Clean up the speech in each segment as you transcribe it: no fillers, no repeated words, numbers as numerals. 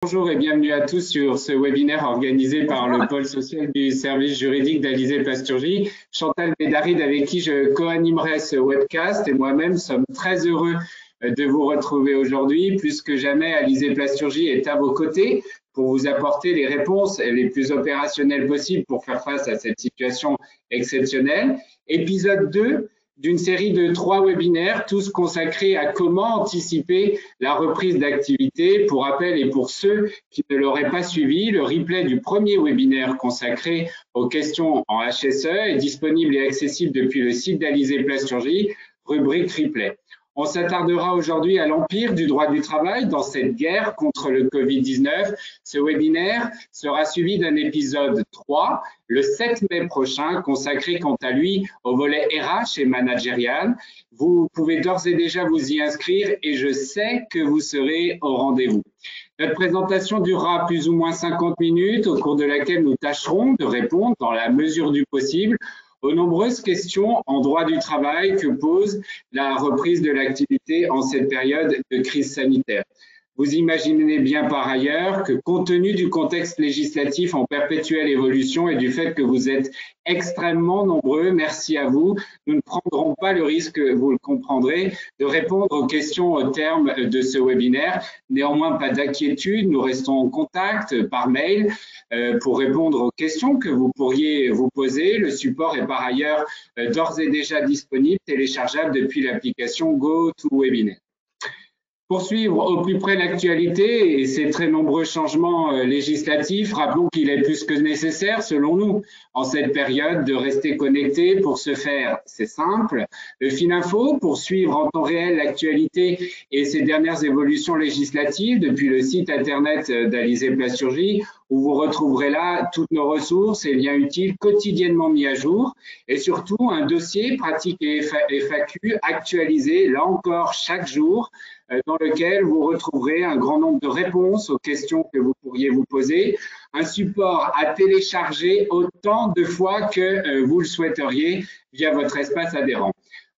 Bonjour et bienvenue à tous sur ce webinaire organisé par le pôle social du service juridique d'Alizé Plasturgie. Chantal Bédaride, avec qui je co-animerai ce webcast, et moi-même sommes très heureux de vous retrouver aujourd'hui. Plus que jamais, Alizé Plasturgie est à vos côtés pour vous apporter les réponses les plus opérationnelles possibles pour faire face à cette situation exceptionnelle. Épisode 2 d'une série de 3 webinaires, tous consacrés à comment anticiper la reprise d'activité. Pour rappel et pour ceux qui ne l'auraient pas suivi, le replay du premier webinaire consacré aux questions en HSE est disponible et accessible depuis le site d'Alizé Plasturgie, rubrique replay. On s'attardera aujourd'hui à l'empire du droit du travail dans cette guerre contre le Covid-19. Ce webinaire sera suivi d'un épisode 3, le 7 mai prochain, consacré quant à lui au volet RH et managérial. Vous pouvez d'ores et déjà vous y inscrire et je sais que vous serez au rendez-vous. Notre présentation durera plus ou moins 50 minutes, au cours de laquelle nous tâcherons de répondre dans la mesure du possible aux nombreuses questions en droit du travail que pose la reprise de l'activité en cette période de crise sanitaire. Vous imaginez bien par ailleurs que compte tenu du contexte législatif en perpétuelle évolution et du fait que vous êtes extrêmement nombreux, merci à vous, nous ne prendrons pas le risque, vous le comprendrez, de répondre aux questions au terme de ce webinaire. Néanmoins, pas d'inquiétude, nous restons en contact par mail pour répondre aux questions que vous pourriez vous poser. Le support est par ailleurs d'ores et déjà disponible, téléchargeable depuis l'application GoToWebinar. Pour suivre au plus près l'actualité et ses très nombreux changements législatifs, rappelons qu'il est plus que nécessaire, selon nous, en cette période, de rester connecté. Pour ce faire, c'est simple. Le Fininfo, pour suivre en temps réel l'actualité et ses dernières évolutions législatives depuis le site internet d'Alizé Plasturgie, où vous retrouverez là toutes nos ressources et liens utiles quotidiennement mis à jour, et surtout un dossier pratique et FAQ actualisé, là encore chaque jour, dans lequel vous retrouverez un grand nombre de réponses aux questions que vous pourriez vous poser, un support à télécharger autant de fois que vous le souhaiteriez via votre espace adhérent.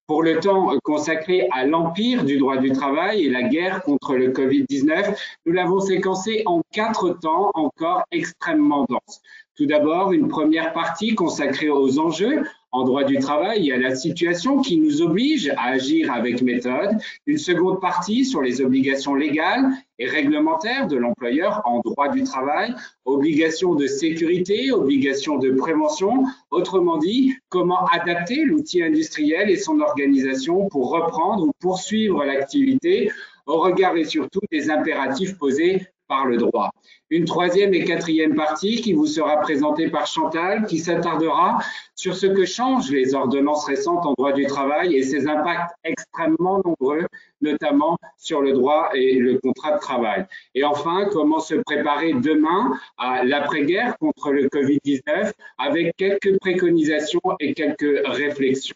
Pour le temps consacré à l'empire du droit du travail et la guerre contre le Covid-19, nous l'avons séquencé en 4 temps encore extrêmement denses. Tout d'abord, une première partie consacrée aux enjeux en droit du travail et à la situation qui nous oblige à agir avec méthode. Une seconde partie sur les obligations légales et réglementaires de l'employeur en droit du travail, obligations de sécurité, obligations de prévention, autrement dit, comment adapter l'outil industriel et son organisation pour reprendre ou poursuivre l'activité au regard et surtout des impératifs posés par le droit. Une troisième et quatrième partie qui vous sera présentée par Chantal, qui s'attardera sur ce que changent les ordonnances récentes en droit du travail et ses impacts extrêmement nombreux, notamment sur le droit et le contrat de travail. Et enfin, comment se préparer demain à l'après-guerre contre le Covid-19 avec quelques préconisations et quelques réflexions.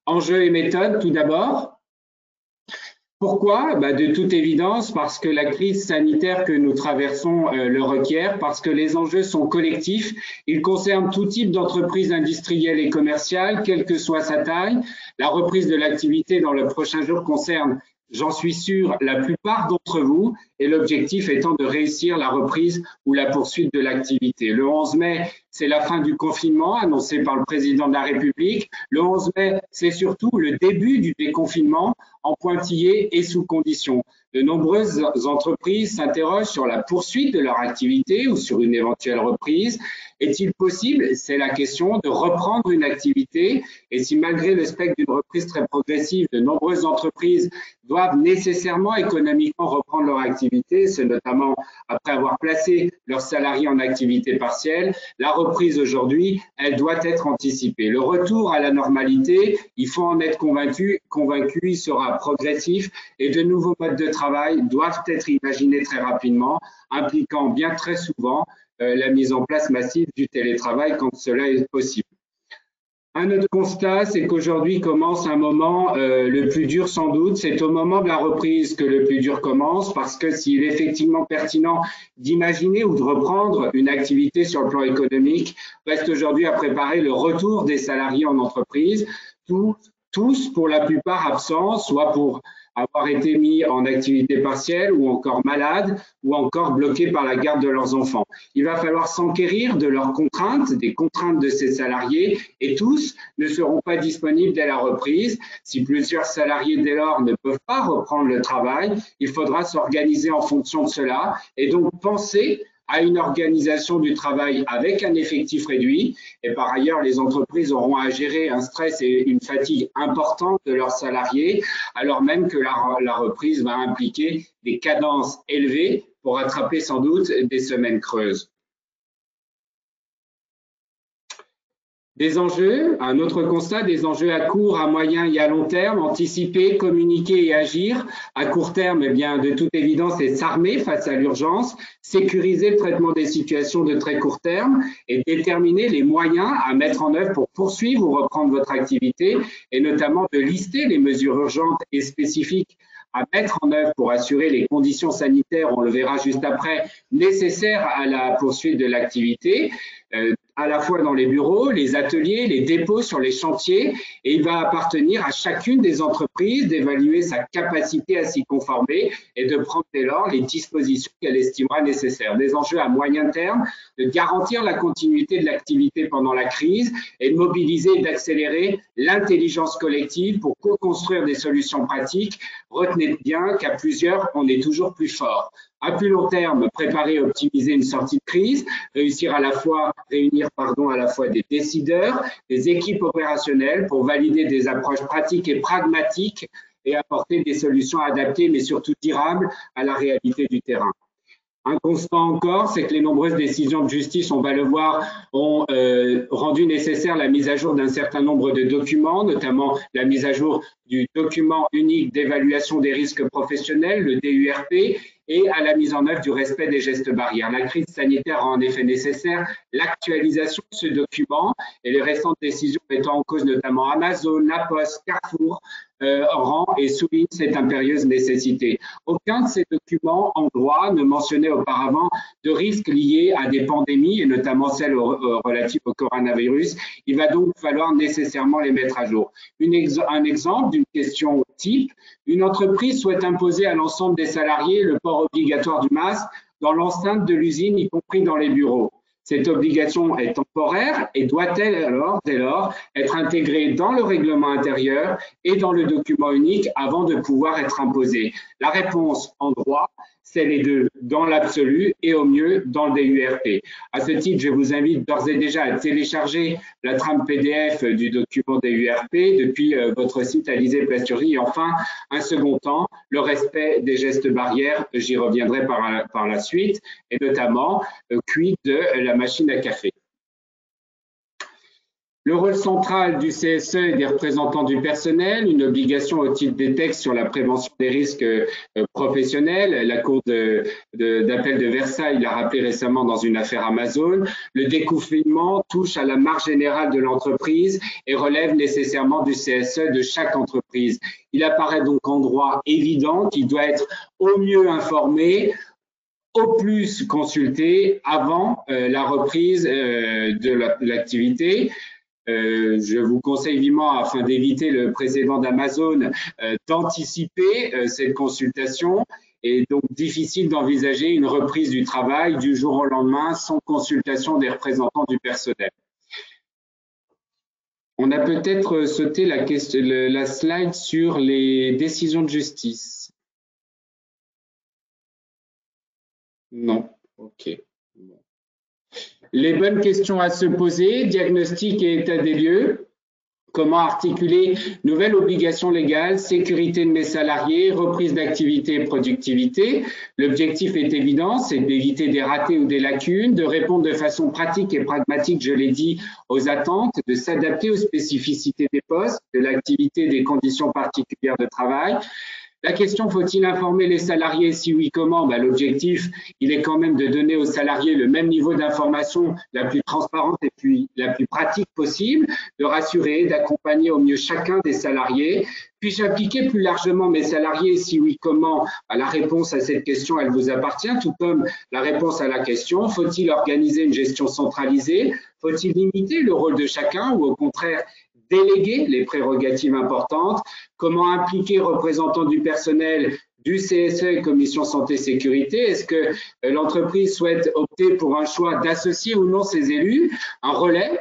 Enjeux et méthodes, tout d'abord. Pourquoi? De toute évidence, parce que la crise sanitaire que nous traversons le requiert, parce que les enjeux sont collectifs, ils concernent tout type d'entreprise industrielle et commerciale, quelle que soit sa taille. La reprise de l'activité dans le prochain jour concerne, j'en suis sûr, la plupart d'entre vous, et l'objectif étant de réussir la reprise ou la poursuite de l'activité. Le 11 mai, c'est la fin du confinement annoncé par le président de la République. Le 11 mai, c'est surtout le début du déconfinement en pointillé et sous conditions. De nombreuses entreprises s'interrogent sur la poursuite de leur activité ou sur une éventuelle reprise. Est-il possible, c'est la question, de reprendre une activité? Et si malgré le spectre d'une reprise très progressive, de nombreuses entreprises doivent nécessairement économiquement reprendre leur activité, c'est notamment après avoir placé leurs salariés en activité partielle, la reprise aujourd'hui, elle doit être anticipée. Le retour à la normalité, il faut en être convaincu, il sera progressif et de nouveaux modes de travail doivent être imaginés très rapidement, impliquant bien très souvent la mise en place massive du télétravail quand cela est possible. Un autre constat, c'est qu'aujourd'hui commence un moment le plus dur sans doute. C'est au moment de la reprise que le plus dur commence parce que s'il est effectivement pertinent d'imaginer ou de reprendre une activité sur le plan économique, reste aujourd'hui à préparer le retour des salariés en entreprise. Tout tous pour la plupart absents, soit pour avoir été mis en activité partielle ou encore malades ou encore bloqués par la garde de leurs enfants. Il va falloir s'enquérir de leurs contraintes, des contraintes de ces salariés, et tous ne seront pas disponibles dès la reprise. Si plusieurs salariés dès lors ne peuvent pas reprendre le travail, il faudra s'organiser en fonction de cela et donc penser à une organisation du travail avec un effectif réduit. Et par ailleurs, les entreprises auront à gérer un stress et une fatigue importante de leurs salariés, alors même que la reprise va impliquer des cadences élevées pour rattraper sans doute des semaines creuses. Des enjeux, un autre constat, des enjeux à court, à moyen et à long terme, anticiper, communiquer et agir. À court terme, eh bien, de toute évidence, c'est s'armer face à l'urgence, sécuriser le traitement des situations de très court terme et déterminer les moyens à mettre en œuvre pour poursuivre ou reprendre votre activité et notamment de lister les mesures urgentes et spécifiques à mettre en œuvre pour assurer les conditions sanitaires, on le verra juste après, nécessaires à la poursuite de l'activité, à la fois dans les bureaux, les ateliers, les dépôts sur les chantiers, et il va appartenir à chacune des entreprises d'évaluer sa capacité à s'y conformer et de prendre dès lors les dispositions qu'elle estimera nécessaires. Des enjeux à moyen terme, de garantir la continuité de l'activité pendant la crise et de mobiliser et d'accélérer l'intelligence collective pour co-construire des solutions pratiques. Retenez bien qu'à plusieurs, on est toujours plus fort. À plus long terme, préparer et optimiser une sortie de crise, réussir réunir à la fois des décideurs, des équipes opérationnelles pour valider des approches pratiques et pragmatiques et apporter des solutions adaptées mais surtout durables à la réalité du terrain. Un constat encore, c'est que les nombreuses décisions de justice, on va le voir, ont rendu nécessaire la mise à jour d'un certain nombre de documents, notamment la mise à jour du document unique d'évaluation des risques professionnels, le DURP, et à la mise en œuvre du respect des gestes barrières. La crise sanitaire rend en effet nécessaire l'actualisation de ce document et les récentes décisions mettant en cause notamment Amazon, La Poste, Carrefour, rend et souligne cette impérieuse nécessité. Aucun de ces documents en droit ne mentionnait auparavant de risques liés à des pandémies et notamment celles relatives au coronavirus. Il va donc falloir nécessairement les mettre à jour. Un exemple d'une question type, une entreprise souhaite imposer à l'ensemble des salariés le port obligatoire du masque dans l'enceinte de l'usine, y compris dans les bureaux. Cette obligation est temporaire et doit-elle alors, dès lors, être intégrée dans le règlement intérieur et dans le document unique avant de pouvoir être imposée? La réponse en droit, c'est les deux, dans l'absolu et au mieux dans le DURP. À ce titre, je vous invite d'ores et déjà à télécharger la trame PDF du document DURP depuis votre site Alizé Plasturgie. Et enfin, un second temps, le respect des gestes barrières, j'y reviendrai par la suite, et notamment quid de la machine à café. Le rôle central du CSE et des représentants du personnel, une obligation au titre des textes sur la prévention des risques professionnels. La Cour d'appel de Versailles l'a rappelé récemment dans une affaire Amazon. Le déconfinement touche à la marge générale de l'entreprise et relève nécessairement du CSE de chaque entreprise. Il apparaît donc en droit évident qu'il doit être au mieux informé, au plus consulté avant la reprise de l'activité. Je vous conseille vivement, afin d'éviter le précédent d'Amazon, d'anticiper cette consultation et donc difficile d'envisager une reprise du travail du jour au lendemain sans consultation des représentants du personnel. On a peut-être sauté la slide sur les décisions de justice. Non, ok. Les bonnes questions à se poser, diagnostic et état des lieux. Comment articuler nouvelles obligations légales, sécurité de mes salariés, reprise d'activité et productivité. L'objectif est évident, c'est d'éviter des ratés ou des lacunes, de répondre de façon pratique et pragmatique, je l'ai dit, aux attentes, de s'adapter aux spécificités des postes, de l'activité et des conditions particulières de travail. La question, faut-il informer les salariés? Si oui, comment? L'objectif, il est quand même de donner aux salariés le même niveau d'information la plus transparente et puis la plus pratique possible, de rassurer, d'accompagner au mieux chacun des salariés. Puis-je impliquer plus largement mes salariés? Si oui, comment? La réponse à cette question, elle vous appartient, tout comme la réponse à la question, faut-il organiser une gestion centralisée? Faut-il limiter le rôle de chacun ou au contraire déléguer les prérogatives importantes, comment impliquer représentants du personnel du CSE et Commission Santé Sécurité. Est-ce que l'entreprise souhaite opter pour un choix d'associer ou non ses élus, un relais,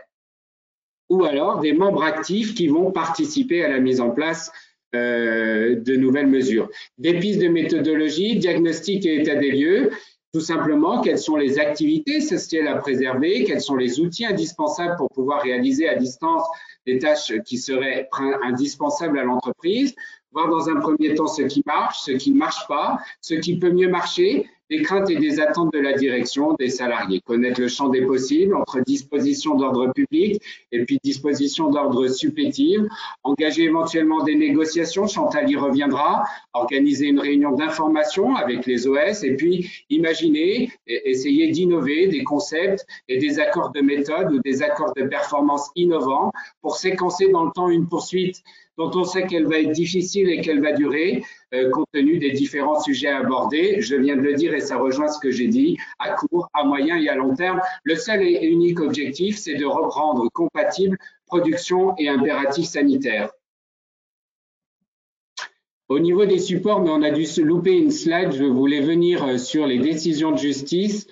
ou alors des membres actifs qui vont participer à la mise en place de nouvelles mesures. Des pistes de méthodologie, diagnostic et état des lieux. Tout simplement, quelles sont les activités essentielles à préserver, quels sont les outils indispensables pour pouvoir réaliser à distance des tâches qui seraient indispensables à l'entreprise, voir dans un premier temps ce qui marche, ce qui ne marche pas, ce qui peut mieux marcher, des craintes et des attentes de la direction, des salariés. Connaître le champ des possibles entre dispositions d'ordre public et puis dispositions d'ordre supplétif, engager éventuellement des négociations, Chantal y reviendra, organiser une réunion d'information avec les OS et puis imaginer, essayer d'innover des concepts et des accords de méthode ou des accords de performance innovants pour séquencer dans le temps une poursuite dont on sait qu'elle va être difficile et qu'elle va durer, compte tenu des différents sujets abordés. Je viens de le dire et ça rejoint ce que j'ai dit, à court, à moyen et à long terme. Le seul et unique objectif, c'est de rendre compatible production et impératifs sanitaires. Au niveau des supports, mais on a dû se louper une slide, je voulais venir sur les décisions de justice.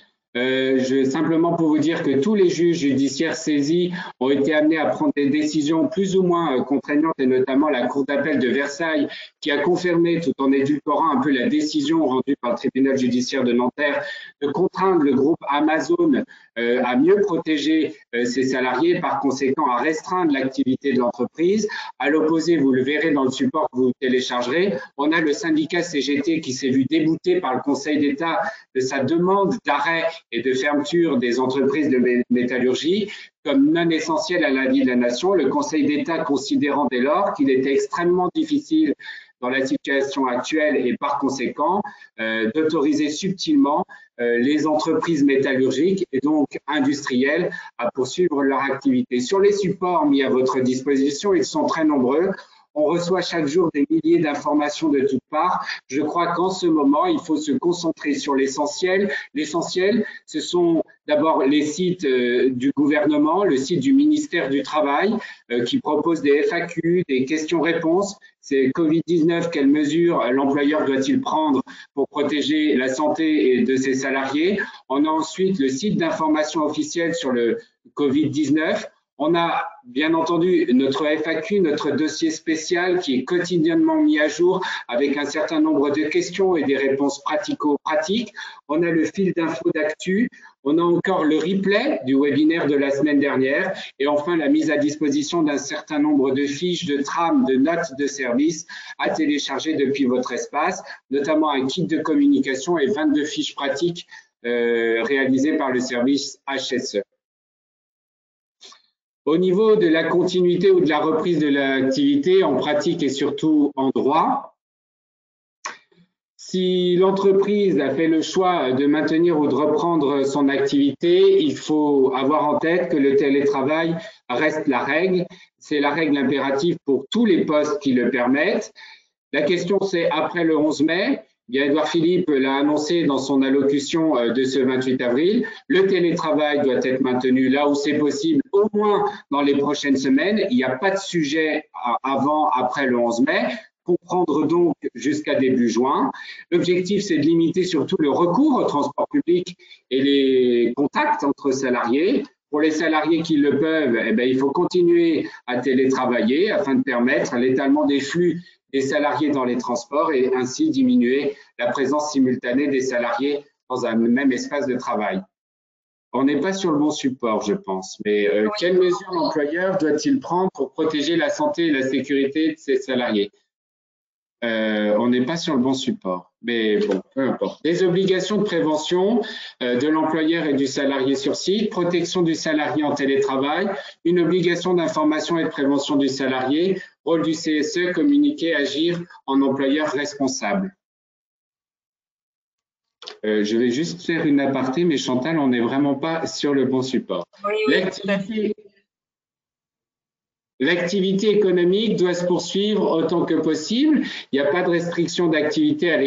Simplement pour vous dire que tous les juges judiciaires saisis ont été amenés à prendre des décisions plus ou moins contraignantes, et notamment la Cour d'appel de Versailles qui a confirmé, tout en édulcorant un peu la décision rendue par le tribunal judiciaire de Nanterre, de contraindre le groupe Amazon à mieux protéger ses salariés, par conséquent à restreindre l'activité de l'entreprise. À l'opposé, vous le verrez dans le support que vous téléchargerez, on a le syndicat CGT qui s'est vu débouté par le Conseil d'État de sa demande d'arrêt et de fermeture des entreprises de métallurgie comme non essentielles à la vie de la nation, le Conseil d'État considérant dès lors qu'il était extrêmement difficile dans la situation actuelle et par conséquent d'autoriser subtilement les entreprises métallurgiques et donc industrielles à poursuivre leur activité. Sur les supports mis à votre disposition, ils sont très nombreux. On reçoit chaque jour des milliers d'informations de toutes parts. Je crois qu'en ce moment, il faut se concentrer sur l'essentiel. L'essentiel, ce sont d'abord les sites du gouvernement, le site du ministère du Travail qui propose des FAQ, des questions-réponses. C'est Covid-19, quelles mesures l'employeur doit-il prendre pour protéger la santé de ses salariés? On a ensuite le site d'information officielle sur le Covid-19. On a bien entendu notre FAQ, notre dossier spécial qui est quotidiennement mis à jour avec un certain nombre de questions et des réponses pratico-pratiques. On a le fil d'infos d'actu. On a encore le replay du webinaire de la semaine dernière et enfin la mise à disposition d'un certain nombre de fiches, de trames, de notes de service à télécharger depuis votre espace, notamment un kit de communication et 22 fiches pratiques réalisées par le service HSE. Au niveau de la continuité ou de la reprise de l'activité en pratique et surtout en droit, si l'entreprise a fait le choix de maintenir ou de reprendre son activité, il faut avoir en tête que le télétravail reste la règle. C'est la règle impérative pour tous les postes qui le permettent. La question, c'est après le 11 mai, bien, Édouard Philippe l'a annoncé dans son allocution de ce 28 avril, le télétravail doit être maintenu là où c'est possible, au moins dans les prochaines semaines. Il n'y a pas de sujet avant, après le 11 mai. Comprendre donc jusqu'à début juin. L'objectif, c'est de limiter surtout le recours au transport public et les contacts entre salariés. Pour les salariés qui le peuvent, eh bien, il faut continuer à télétravailler afin de permettre l'étalement des flux des salariés dans les transports et ainsi diminuer la présence simultanée des salariés dans un même espace de travail. On n'est pas sur le bon support, je pense, mais quelles mesures l'employeur doit-il prendre pour protéger la santé et la sécurité de ses salariés? On n'est pas sur le bon support, mais bon, peu importe. Des obligations de prévention de l'employeur et du salarié sur site, protection du salarié en télétravail, une obligation d'information et de prévention du salarié, rôle du CSE, communiquer, agir en employeur responsable. Je vais juste faire une aparté, mais Chantal, on n'est vraiment pas sur le bon support. Oui, tout à fait. L'activité économique doit se poursuivre autant que possible. Il n'y a pas de restriction d'activité à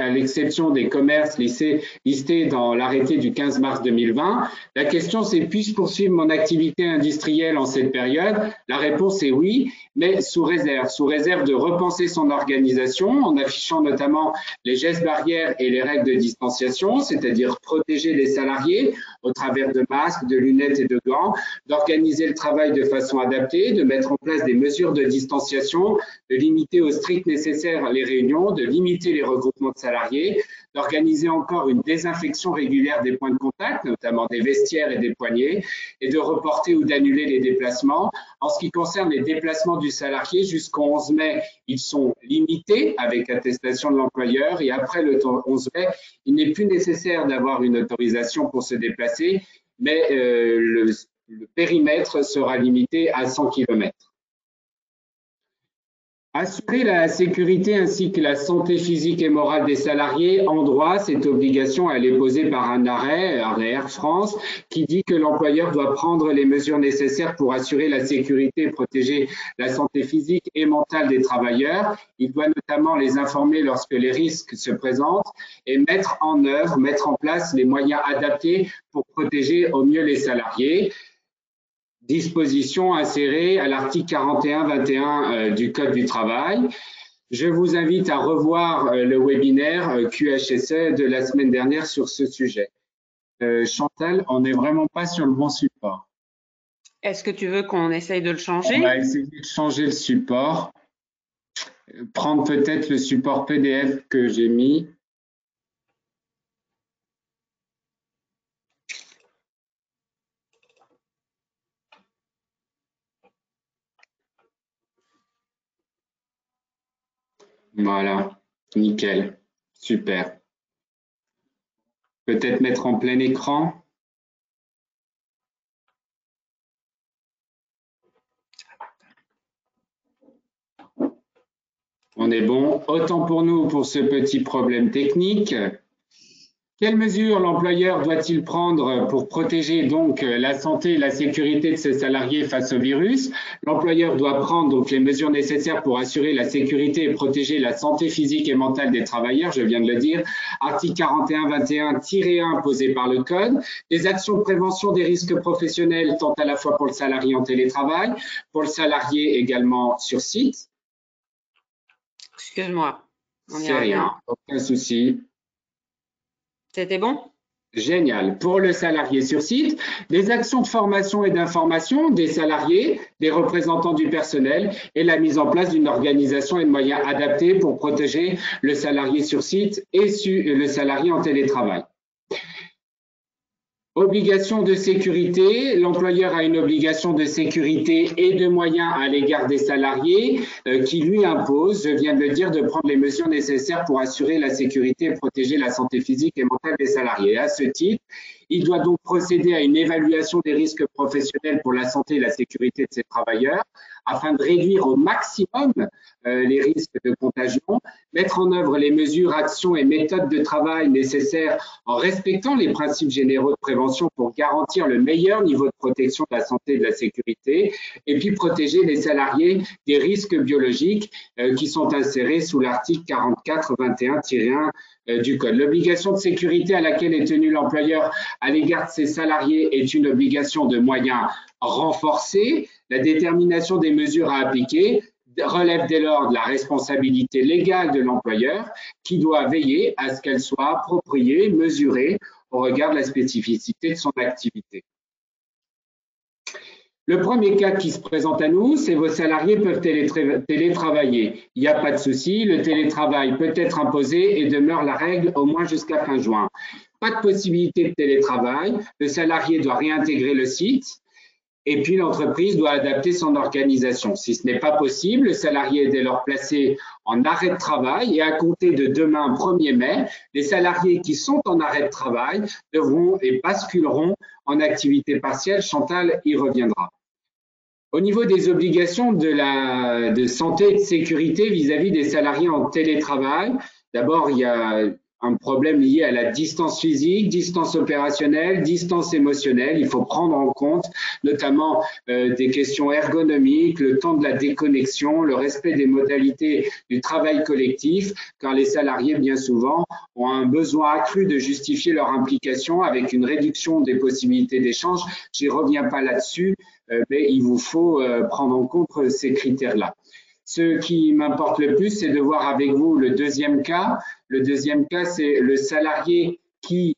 l'exception des commerces listés dans l'arrêté du 15 mars 2020. La question, c'est puis-je poursuivre mon activité industrielle en cette période? La réponse est oui, mais sous réserve de repenser son organisation en affichant notamment les gestes barrières et les règles de distanciation, c'est-à-dire protéger les salariés au travers de masques, de lunettes et de gants, d'organiser le travail de façon adaptée, de mettre en place des mesures de distanciation, de limiter au strict nécessaire les réunions, de limiter les regroupements de salariés, d'organiser encore une désinfection régulière des points de contact, notamment des vestiaires et des poignées, et de reporter ou d'annuler les déplacements. En ce qui concerne les déplacements du salarié, jusqu'au 11 mai, ils sont limités avec attestation de l'employeur et après le 11 mai, il n'est plus nécessaire d'avoir une autorisation pour se déplacer, mais le périmètre sera limité à 100 km. Assurer la sécurité ainsi que la santé physique et morale des salariés, en droit, cette obligation, elle est posée par un arrêt Air France, qui dit que l'employeur doit prendre les mesures nécessaires pour assurer la sécurité et protéger la santé physique et mentale des travailleurs. Il doit notamment les informer lorsque les risques se présentent et mettre en place les moyens adaptés pour protéger au mieux les salariés. Disposition insérée à l'article 41-21 du Code du travail. Je vous invite à revoir le webinaire QHSE de la semaine dernière sur ce sujet. Chantal, on n'est vraiment pas sur le bon support. Est-ce que tu veux qu'on essaye de le changer? On va essayer de changer le support. Prendre peut-être le support PDF que j'ai mis. Voilà, nickel, super. Peut-être mettre en plein écran. On est bon. Autant pour nous pour ce petit problème technique. Quelles mesures l'employeur doit-il prendre pour protéger donc la santé et la sécurité de ses salariés face au virus? L'employeur doit prendre donc les mesures nécessaires pour assurer la sécurité et protéger la santé physique et mentale des travailleurs, je viens de le dire. Article 41-21-1 posé par le Code. Des actions de prévention des risques professionnels, tant à la fois pour le salarié en télétravail, pour le salarié également sur site. Excuse-moi. C'est rien, aucun souci. C'était bon? Génial. Pour le salarié sur site, des actions de formation et d'information des salariés, des représentants du personnel et la mise en place d'une organisation et de moyens adaptés pour protéger le salarié sur site et le salarié en télétravail. Obligation de sécurité, l'employeur a une obligation de sécurité et de moyens à l'égard des salariés qui lui impose, je viens de le dire, de prendre les mesures nécessaires pour assurer la sécurité et protéger la santé physique et mentale des salariés. À ce titre, il doit donc procéder à une évaluation des risques professionnels pour la santé et la sécurité de ses travailleurs afin de réduire au maximum les risques de contagion, mettre en œuvre les mesures, actions et méthodes de travail nécessaires en respectant les principes généraux de prévention pour garantir le meilleur niveau de protection de la santé et de la sécurité, et puis protéger les salariés des risques biologiques qui sont insérés sous l'article 44-21-1 du Code. L'obligation de sécurité à laquelle est tenu l'employeur à l'égard de ses salariés est une obligation de moyens renforcés. La détermination des mesures à appliquer relève dès lors de la responsabilité légale de l'employeur qui doit veiller à ce qu'elle soit appropriée, mesurée au regard de la spécificité de son activité. Le premier cas qui se présente à nous, c'est vos salariés peuvent télétravailler. Il n'y a pas de souci, le télétravail peut être imposé et demeure la règle au moins jusqu'à fin juin. Pas de possibilité de télétravail, le salarié doit réintégrer le site et puis l'entreprise doit adapter son organisation. Si ce n'est pas possible, le salarié est dès lors placé en arrêt de travail et à compter de demain 1er mai, les salariés qui sont en arrêt de travail devront et basculeront en activité partielle. Chantal y reviendra. Au niveau des obligations de santé et de sécurité vis-à-vis des salariés en télétravail, d'abord, il y a un problème lié à la distance physique, distance opérationnelle, distance émotionnelle. Il faut prendre en compte notamment des questions ergonomiques, le temps de la déconnexion, le respect des modalités du travail collectif, car les salariés, bien souvent, ont un besoin accru de justifier leur implication avec une réduction des possibilités d'échange. Je n'y reviens pas là-dessus, mais il vous faut prendre en compte ces critères-là. Ce qui m'importe le plus, c'est de voir avec vous le deuxième cas. Le deuxième cas, c'est le salarié qui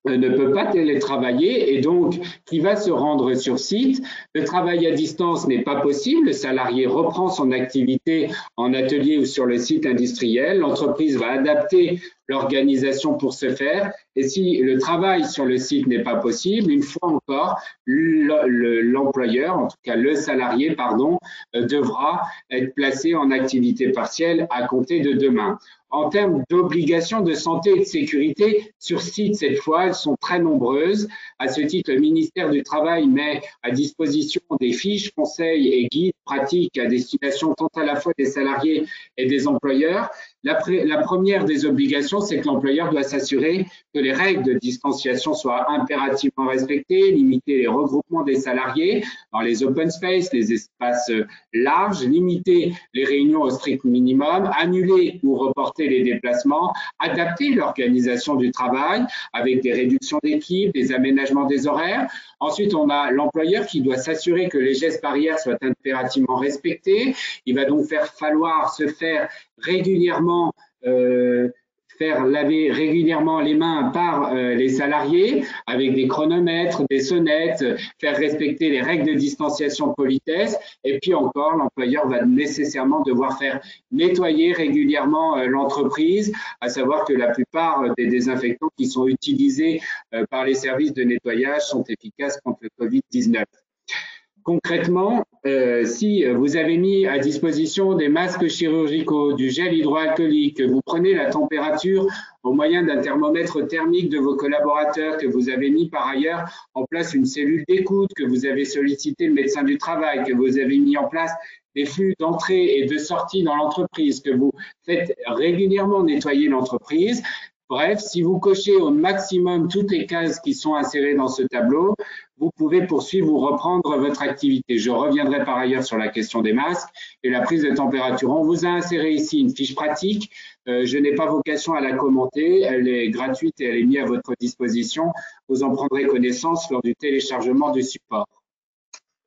ne peut pas télétravailler et donc qui va se rendre sur site. Le travail à distance n'est pas possible. Le salarié reprend son activité en atelier ou sur le site industriel. L'entreprise va adapter l'organisation pour ce faire. Et si le travail sur le site n'est pas possible, une fois encore, l'employeur, en tout cas le salarié, pardon, devra être placé en activité partielle à compter de demain. En termes d'obligations de santé et de sécurité, sur site cette fois, elles sont très nombreuses. À ce titre, le ministère du Travail met à disposition des fiches, conseils et guides pratiques à destination tant à la fois des salariés et des employeurs. La première des obligations, c'est que l'employeur doit s'assurer que les règles de distanciation soient impérativement respectées, limiter les regroupements des salariés dans les open space, les espaces larges, limiter les réunions au strict minimum, annuler ou reporter les déplacements, adapter l'organisation du travail avec des réductions d'équipe, des aménagements des horaires. Ensuite, on a l'employeur qui doit s'assurer que les gestes barrières soient impérativement respectés. Il va donc falloir se faire régulièrement faire laver régulièrement les mains par les salariés avec des chronomètres, des sonnettes, faire respecter les règles de distanciation de politesse. Et puis encore, l'employeur va nécessairement devoir faire nettoyer régulièrement l'entreprise, à savoir que la plupart des désinfectants qui sont utilisés par les services de nettoyage sont efficaces contre le Covid-19. Concrètement, si vous avez mis à disposition des masques chirurgicaux, du gel hydroalcoolique, que vous prenez la température au moyen d'un thermomètre thermique de vos collaborateurs, que vous avez mis par ailleurs en place une cellule d'écoute, que vous avez sollicité le médecin du travail, que vous avez mis en place des flux d'entrée et de sortie dans l'entreprise, que vous faites régulièrement nettoyer l'entreprise. Bref, si vous cochez au maximum toutes les cases qui sont insérées dans ce tableau, vous pouvez poursuivre ou reprendre votre activité. Je reviendrai par ailleurs sur la question des masques et la prise de température. On vous a inséré ici une fiche pratique. Je n'ai pas vocation à la commenter. Elle est gratuite et elle est mise à votre disposition. Vous en prendrez connaissance lors du téléchargement du support.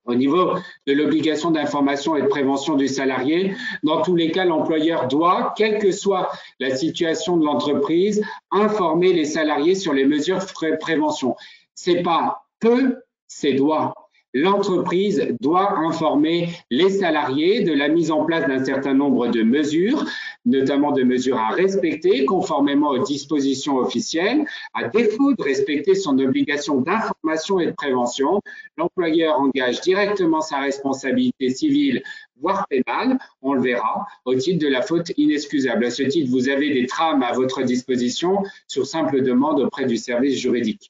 Au niveau de l'obligation d'information et de prévention du salarié, dans tous les cas, l'employeur doit, quelle que soit la situation de l'entreprise, informer les salariés sur les mesures de prévention. C'est pas peut, c'est doit. L'entreprise doit informer les salariés de la mise en place d'un certain nombre de mesures, notamment de mesures à respecter conformément aux dispositions officielles. À défaut de respecter son obligation d'information et de prévention, l'employeur engage directement sa responsabilité civile, voire pénale, on le verra, au titre de la faute inexcusable. À ce titre, vous avez des trames à votre disposition sur simple demande auprès du service juridique.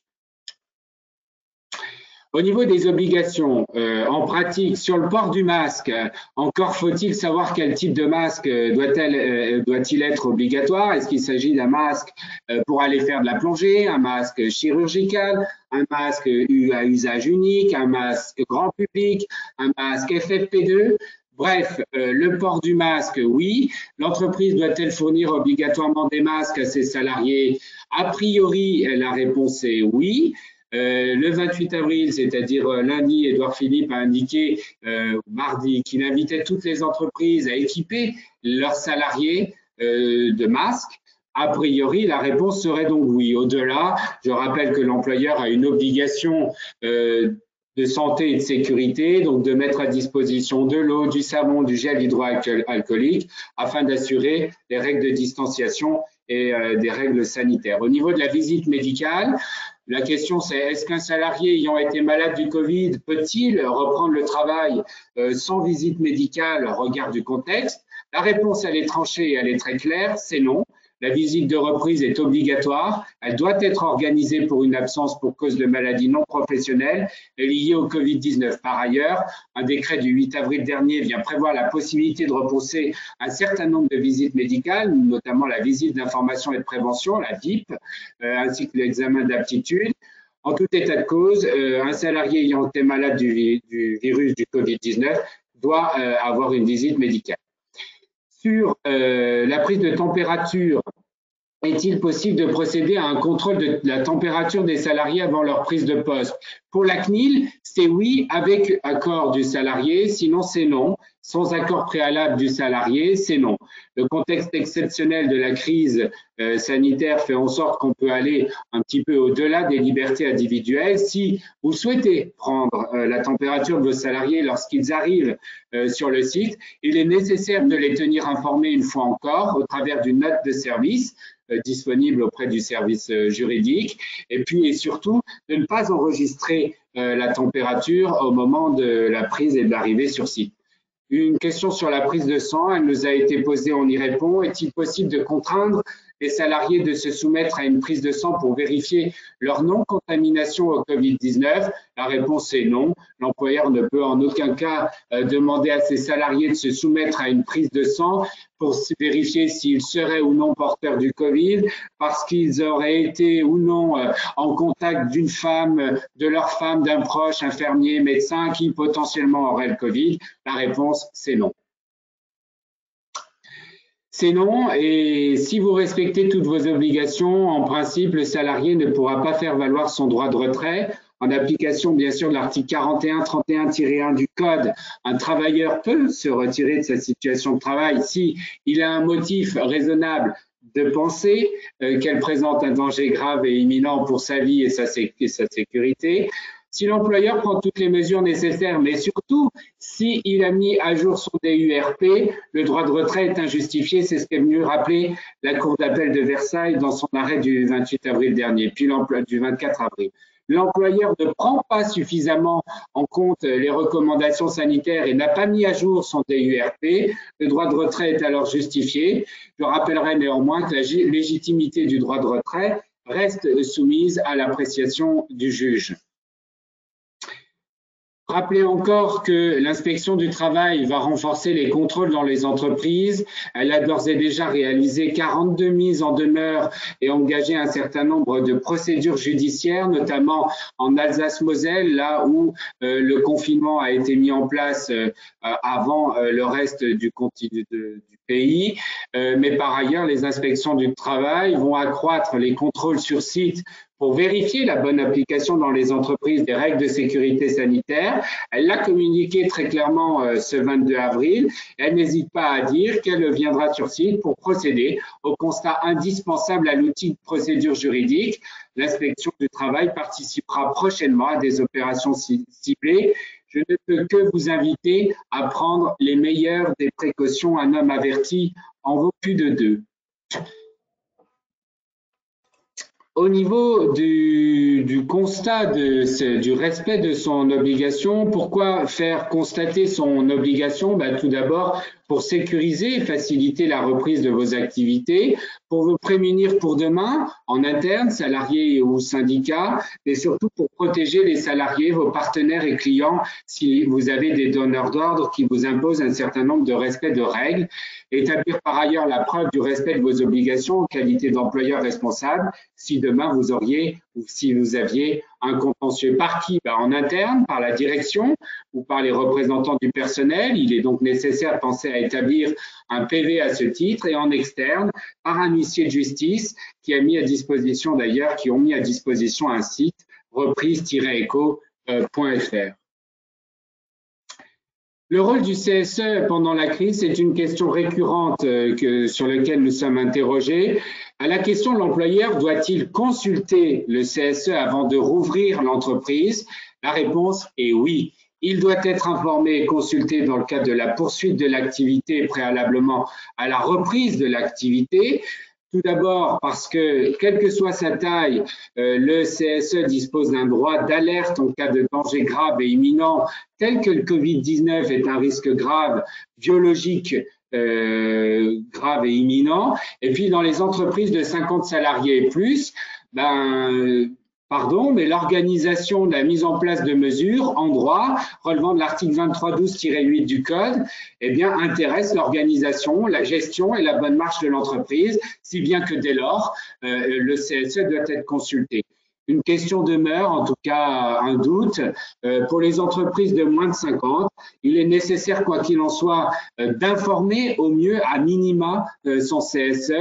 Au niveau des obligations, en pratique, sur le port du masque, encore faut-il savoir quel type de masque doit-il être obligatoire. Est-ce qu'il s'agit d'un masque pour aller faire de la plongée, un masque chirurgical, un masque à usage unique, un masque grand public, un masque FFP2? Bref, le port du masque, oui. L'entreprise doit-elle fournir obligatoirement des masques à ses salariés? A priori, la réponse est oui. Le 28 avril, c'est-à-dire lundi, Édouard Philippe a indiqué mardi qu'il invitait toutes les entreprises à équiper leurs salariés de masques. A priori, la réponse serait donc oui. Au-delà, je rappelle que l'employeur a une obligation de santé et de sécurité, donc de mettre à disposition de l'eau, du savon, du gel hydroalcoolique afin d'assurer les règles de distanciation et des règles sanitaires. Au niveau de la visite médicale, la question c'est est-ce qu'un salarié ayant été malade du Covid peut-il reprendre le travail sans visite médicale au regard du contexte? La réponse elle est tranchée et elle est très claire, c'est non. La visite de reprise est obligatoire. Elle doit être organisée pour une absence pour cause de maladie non professionnelle liée au Covid-19. Par ailleurs, un décret du 8 avril dernier vient prévoir la possibilité de repousser un certain nombre de visites médicales, notamment la visite d'information et de prévention, la VIP, ainsi que l'examen d'aptitude. En tout état de cause, un salarié ayant été malade du virus du Covid-19 doit avoir une visite médicale. Sur la prise de température, est-il possible de procéder à un contrôle de la température des salariés avant leur prise de poste? Pour la CNIL, c'est oui avec accord du salarié, sinon c'est non. Sans accord préalable du salarié, c'est non. Le contexte exceptionnel de la crise sanitaire fait en sorte qu'on peut aller un petit peu au-delà des libertés individuelles. Si vous souhaitez prendre la température de vos salariés lorsqu'ils arrivent sur le site, il est nécessaire de les tenir informés une fois encore au travers d'une note de service disponible auprès du service juridique, et puis et surtout de ne pas enregistrer la température au moment de la prise et de l'arrivée sur site. Une question sur la prise de sang, elle nous a été posée, on y répond. Est-il possible de contraindre les salariés de se soumettre à une prise de sang pour vérifier leur non-contamination au Covid-19? La réponse est non. L'employeur ne peut en aucun cas demander à ses salariés de se soumettre à une prise de sang pour vérifier s'ils seraient ou non porteurs du Covid, parce qu'ils auraient été ou non en contact d'une femme, de leur femme, d'un proche, infirmier, médecin qui potentiellement aurait le Covid. La réponse, c'est non. C'est non, et si vous respectez toutes vos obligations, en principe, le salarié ne pourra pas faire valoir son droit de retrait. En application, bien sûr, de l'article 41-31-1 du Code, un travailleur peut se retirer de sa situation de travail si il a un motif raisonnable de penser qu'elle présente un danger grave et imminent pour sa vie et sa sécurité. Si l'employeur prend toutes les mesures nécessaires, mais surtout s'il a mis à jour son DURP, le droit de retrait est injustifié. C'est ce qu'est venu rappeler la Cour d'appel de Versailles dans son arrêt du 28 avril dernier, puis du 24 avril. L'employeur ne prend pas suffisamment en compte les recommandations sanitaires et n'a pas mis à jour son DURP. Le droit de retrait est alors justifié. Je rappellerai néanmoins que la légitimité du droit de retrait reste soumise à l'appréciation du juge. Rappelez encore que l'inspection du travail va renforcer les contrôles dans les entreprises. Elle a d'ores et déjà réalisé 42 mises en demeure et engagé un certain nombre de procédures judiciaires, notamment en Alsace-Moselle, là où le confinement a été mis en place avant le reste du pays. Mais par ailleurs, les inspections du travail vont accroître les contrôles sur site pour vérifier la bonne application dans les entreprises des règles de sécurité sanitaire. Elle l'a communiqué très clairement ce 22 avril. Elle n'hésite pas à dire qu'elle viendra sur site pour procéder au constat indispensable à l'outil de procédure juridique. L'inspection du travail participera prochainement à des opérations ciblées. Je ne peux que vous inviter à prendre les meilleures des précautions. Un homme averti en vaut plus de deux. Au niveau du constat du respect de son obligation, pourquoi faire constater son obligation? Tout d'abord, pour sécuriser et faciliter la reprise de vos activités, pour vous prémunir pour demain, en interne, salariés ou syndicats, mais surtout pour protéger les salariés, vos partenaires et clients, si vous avez des donneurs d'ordre qui vous imposent un certain nombre de respect de règles. Établir par ailleurs la preuve du respect de vos obligations en qualité d'employeur responsable, si demain vous auriez ou si vous aviez un contentieux. Par qui? En interne, par la direction ou par les représentants du personnel. Il est donc nécessaire de penser à établir un PV à ce titre, et en externe, par un huissier de justice qui ont mis à disposition un site reprise-eco.fr. Le rôle du CSE pendant la crise est une question récurrente sur laquelle nous sommes interrogés. À la question, l'employeur doit-il consulter le CSE avant de rouvrir l'entreprise? La réponse est oui. Il doit être informé et consulté dans le cadre de la poursuite de l'activité préalablement à la reprise de l'activité. Tout d'abord parce que, quelle que soit sa taille, le CSE dispose d'un droit d'alerte en cas de danger grave et imminent, tel que le Covid-19 est un risque grave biologique grave et imminent. Et puis dans les entreprises de 50 salariés et plus, mais l'organisation de la mise en place de mesures en droit relevant de l'article 2312-8 du Code, intéresse l'organisation, la gestion et la bonne marche de l'entreprise, si bien que dès lors, le CSE doit être consulté. Une question demeure, en tout cas un doute, pour les entreprises de moins de 50, il est nécessaire, quoi qu'il en soit, d'informer au mieux à minima son CSE.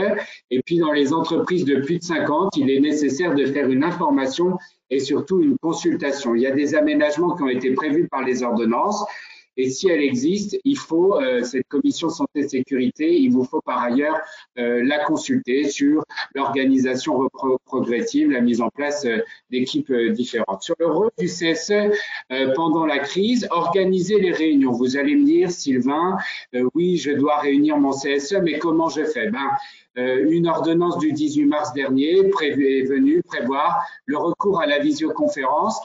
Et puis dans les entreprises de plus de 50, il est nécessaire de faire une information et surtout une consultation. Il y a des aménagements qui ont été prévus par les ordonnances. Et si elle existe, il faut, cette commission santé et sécurité, il vous faut par ailleurs la consulter sur l'organisation progressive, la mise en place d'équipes différentes. Sur le rôle du CSE pendant la crise, organiser les réunions. Vous allez me dire, Sylvain, oui, je dois réunir mon CSE, mais comment je fais? Une ordonnance du 18 mars dernier est venue prévoir le recours à la visioconférence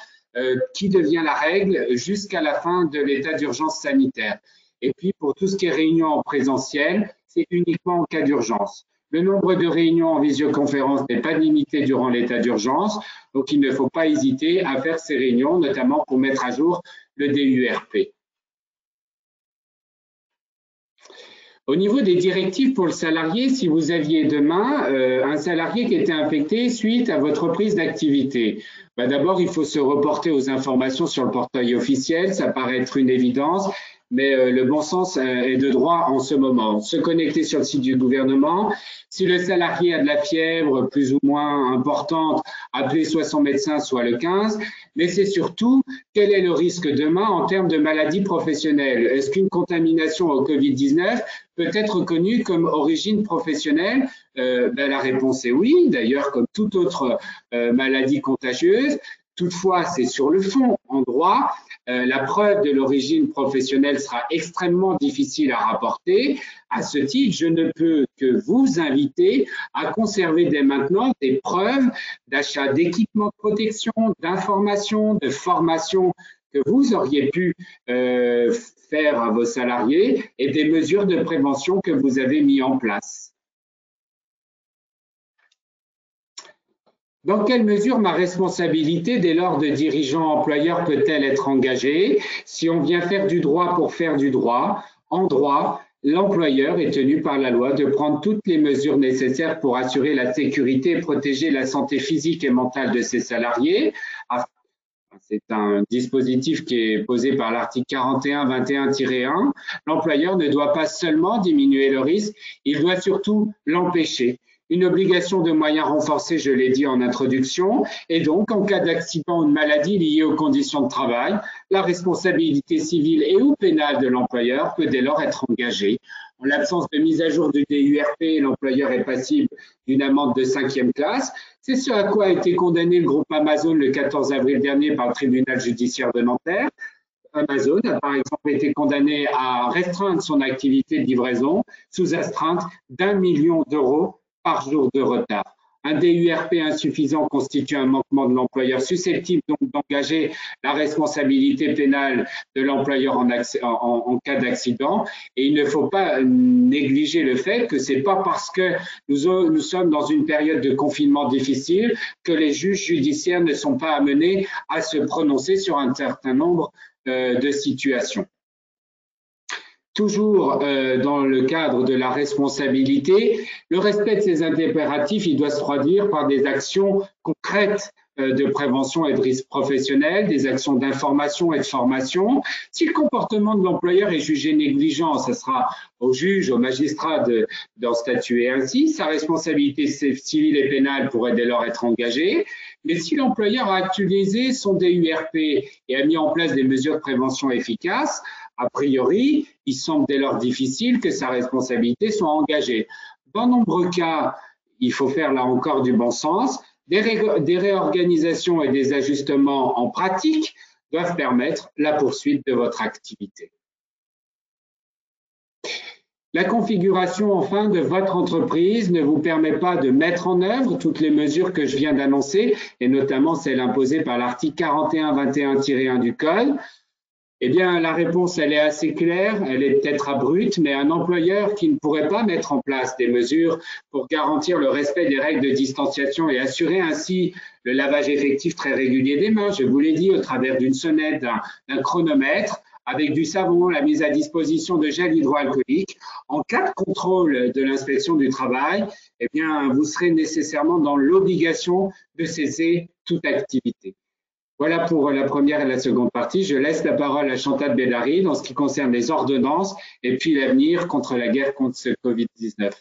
qui devient la règle jusqu'à la fin de l'état d'urgence sanitaire. Et puis, pour tout ce qui est réunion en présentiel, c'est uniquement en cas d'urgence. Le nombre de réunions en visioconférence n'est pas limité durant l'état d'urgence, donc il ne faut pas hésiter à faire ces réunions, notamment pour mettre à jour le DURP. Au niveau des directives pour le salarié, si vous aviez demain un salarié qui était infecté suite à votre reprise d'activité, d'abord, il faut se reporter aux informations sur le portail officiel, ça paraît être une évidence, mais le bon sens est de droit en ce moment. Se connecter sur le site du gouvernement. Si le salarié a de la fièvre plus ou moins importante, appelez soit son médecin, soit le 15. Mais c'est surtout, quel est le risque demain en termes de maladie professionnelle? Est-ce qu'une contamination au Covid-19 peut être reconnue comme origine professionnelle? La réponse est oui, d'ailleurs comme toute autre maladie contagieuse. Toutefois, c'est sur le fond, en droit, la preuve de l'origine professionnelle sera extrêmement difficile à rapporter. À ce titre, je ne peux que vous inviter à conserver dès maintenant des preuves d'achat d'équipements de protection, d'information, de formation que vous auriez pu faire à vos salariés et des mesures de prévention que vous avez mis en place. Dans quelle mesure ma responsabilité dès lors de dirigeant employeur peut-elle être engagée? Si on vient faire du droit pour faire du droit, en droit, l'employeur est tenu par la loi de prendre toutes les mesures nécessaires pour assurer la sécurité et protéger la santé physique et mentale de ses salariés. C'est un dispositif qui est posé par l'article 41-21-1. L'employeur ne doit pas seulement diminuer le risque, il doit surtout l'empêcher. Une obligation de moyens renforcée, je l'ai dit en introduction, et donc en cas d'accident ou de maladie liée aux conditions de travail, la responsabilité civile et ou pénale de l'employeur peut dès lors être engagée. En l'absence de mise à jour du DURP, l'employeur est passible d'une amende de 5e classe. C'est ce à quoi a été condamné le groupe Amazon le 14 avril dernier par le tribunal judiciaire de Nanterre. Amazon a par exemple été condamné à restreindre son activité de livraison sous astreinte d'1 million d'euros par jour de retard. Un DURP insuffisant constitue un manquement de l'employeur susceptible donc d'engager la responsabilité pénale de l'employeur en cas d'accident. Et il ne faut pas négliger le fait que c'est pas parce que nous sommes dans une période de confinement difficile que les juges judiciaires ne sont pas amenés à se prononcer sur un certain nombre de situations. Toujours dans le cadre de la responsabilité, le respect de ces impératifs, il doit se traduire par des actions concrètes de prévention et de risque professionnel, des actions d'information et de formation. Si le comportement de l'employeur est jugé négligent, ce sera au juge, au magistrat d'en statuer ainsi. Sa responsabilité civile et pénale pourrait dès lors être engagée. Mais si l'employeur a actualisé son DURP et a mis en place des mesures de prévention efficaces, a priori, il semble dès lors difficile que sa responsabilité soit engagée. Dans nombreux cas, il faut faire là encore du bon sens. Des réorganisations et des ajustements en pratique doivent permettre la poursuite de votre activité. La configuration, enfin, de votre entreprise ne vous permet pas de mettre en œuvre toutes les mesures que je viens d'annoncer, et notamment celles imposées par l'article 41-21-1 du Code. Eh bien, la réponse, elle est assez claire, elle est peut-être abrupte, mais un employeur qui ne pourrait pas mettre en place des mesures pour garantir le respect des règles de distanciation et assurer ainsi le lavage effectif très régulier des mains, je vous l'ai dit, au travers d'une sonnette, d'un chronomètre, avec du savon, la mise à disposition de gel hydroalcoolique. En cas de contrôle de l'inspection du travail, eh bien, vous serez nécessairement dans l'obligation de cesser toute activité. Voilà pour la première et la seconde partie. Je laisse la parole à Chantal Bellary dans ce qui concerne les ordonnances et puis l'avenir contre la guerre contre ce Covid-19.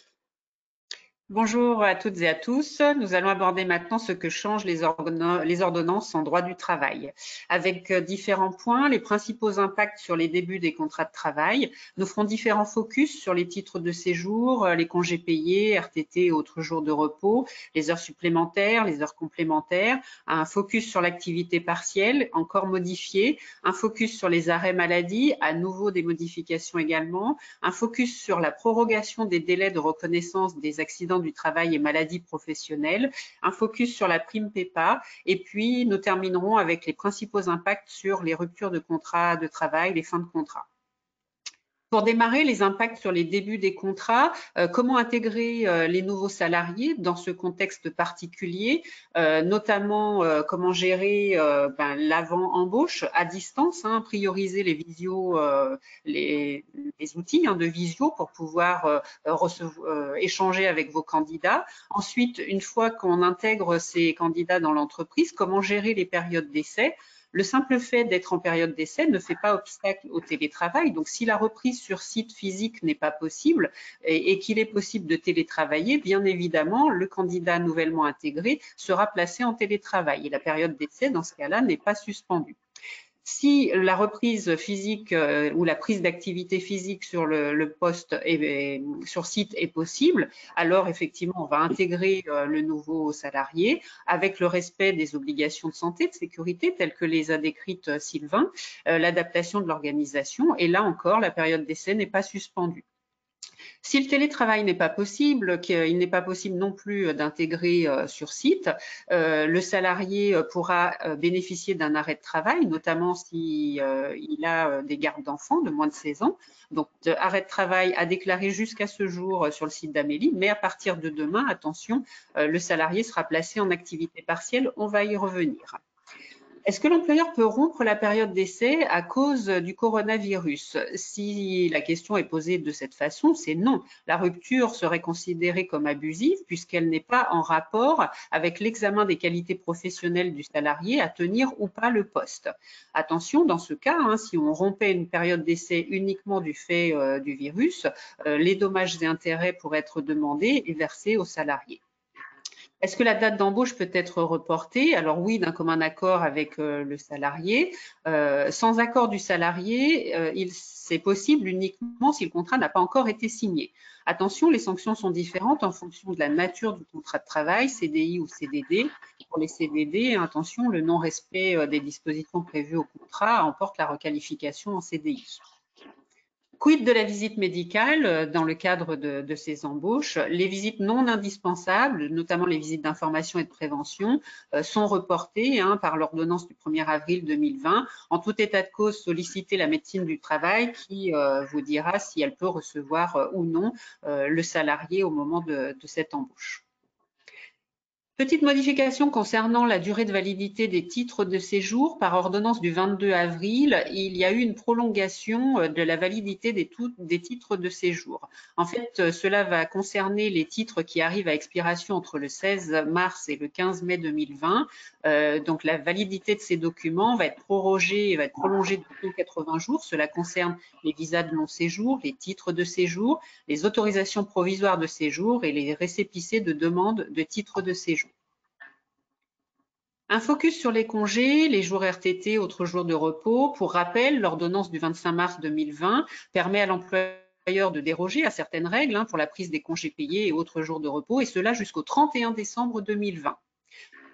Bonjour à toutes et à tous. Nous allons aborder maintenant ce que changent les ordonnances en droit du travail. Avec différents points, les principaux impacts sur les débuts des contrats de travail. Nous ferons différents focus sur les titres de séjour, les congés payés, RTT et autres jours de repos, les heures supplémentaires, les heures complémentaires, un focus sur l'activité partielle, encore modifiée, un focus sur les arrêts maladie, à nouveau des modifications également, un focus sur la prorogation des délais de reconnaissance des accidents du travail et maladies professionnelles, un focus sur la prime PEPA, et puis nous terminerons avec les principaux impacts sur les ruptures de contrat de travail, les fins de contrat. Pour démarrer, les impacts sur les débuts des contrats, comment intégrer les nouveaux salariés dans ce contexte particulier, notamment comment gérer l'avant-embauche à distance, prioriser les visio, les outils de visio pour pouvoir échanger avec vos candidats. Ensuite, une fois qu'on intègre ces candidats dans l'entreprise, comment gérer les périodes d'essai. Le simple fait d'être en période d'essai ne fait pas obstacle au télétravail. Donc, si la reprise sur site physique n'est pas possible et qu'il est possible de télétravailler, bien évidemment, le candidat nouvellement intégré sera placé en télétravail et la période d'essai, dans ce cas-là, n'est pas suspendue. Si la reprise physique ou la prise d'activité physique sur le poste sur site est possible, alors effectivement, on va intégrer le nouveau salarié avec le respect des obligations de santé, de sécurité, telles que les a décrites Sylvain, l'adaptation de l'organisation. Et là encore, la période d'essai n'est pas suspendue. Si le télétravail n'est pas possible, qu'il n'est pas possible non plus d'intégrer sur site, le salarié pourra bénéficier d'un arrêt de travail, notamment s'il a des gardes d'enfants de moins de 16 ans. Donc, arrêt de travail à déclarer jusqu'à ce jour sur le site d'Amélie, mais à partir de demain, attention, le salarié sera placé en activité partielle. On va y revenir. Est-ce que l'employeur peut rompre la période d'essai à cause du coronavirus? Si la question est posée de cette façon, c'est non. La rupture serait considérée comme abusive puisqu'elle n'est pas en rapport avec l'examen des qualités professionnelles du salarié à tenir ou pas le poste. Attention, dans ce cas, si on rompait une période d'essai uniquement du fait du virus, les dommages et intérêts pourraient être demandés et versés aux salariés. Est-ce que la date d'embauche peut être reportée? Alors oui, d'un commun accord avec le salarié. Sans accord du salarié, c'est possible uniquement si le contrat n'a pas encore été signé. Attention, les sanctions sont différentes en fonction de la nature du contrat de travail, CDI ou CDD. Pour les CDD, attention, le non-respect des dispositions prévues au contrat emporte la requalification en CDI. Quid de la visite médicale dans le cadre de ces embauches? Les visites non indispensables, notamment les visites d'information et de prévention, sont reportées par l'ordonnance du 1er avril 2020. En tout état de cause, sollicitez la médecine du travail qui vous dira si elle peut recevoir ou non le salarié au moment de cette embauche. Petite modification concernant la durée de validité des titres de séjour. Par ordonnance du 22 avril, il y a eu une prolongation de la validité des titres de séjour. En fait, cela va concerner les titres qui arrivent à expiration entre le 16 mars et le 15 mai 2020. Donc, la validité de ces documents va être prolongée de 180 jours. Cela concerne les visas de non-séjour, les titres de séjour, les autorisations provisoires de séjour et les récépissés de demande de titres de séjour. Un focus sur les congés, les jours RTT, autres jours de repos. Pour rappel, l'ordonnance du 25 mars 2020 permet à l'employeur de déroger à certaines règles pour la prise des congés payés et autres jours de repos, et cela jusqu'au 31 décembre 2020.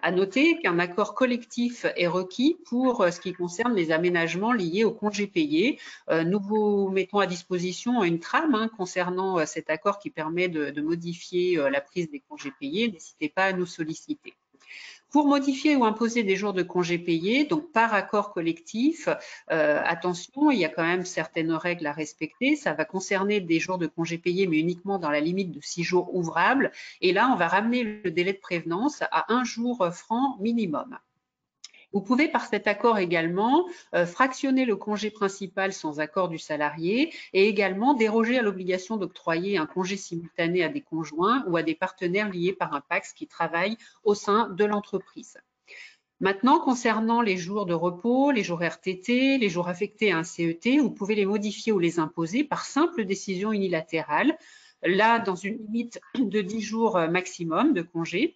À noter qu'un accord collectif est requis pour ce qui concerne les aménagements liés aux congés payés. Nous vous mettons à disposition une trame concernant cet accord qui permet de modifier la prise des congés payés. N'hésitez pas à nous solliciter. Pour modifier ou imposer des jours de congés payés, donc par accord collectif, attention, il y a quand même certaines règles à respecter. Ça va concerner des jours de congés payés, mais uniquement dans la limite de 6 jours ouvrables. Et là, on va ramener le délai de prévenance à 1 jour franc minimum. Vous pouvez par cet accord également fractionner le congé principal sans accord du salarié et également déroger à l'obligation d'octroyer un congé simultané à des conjoints ou à des partenaires liés par un PACS qui travaillent au sein de l'entreprise. Maintenant, concernant les jours de repos, les jours RTT, les jours affectés à un CET, vous pouvez les modifier ou les imposer par simple décision unilatérale, là dans une limite de 10 jours maximum de congé,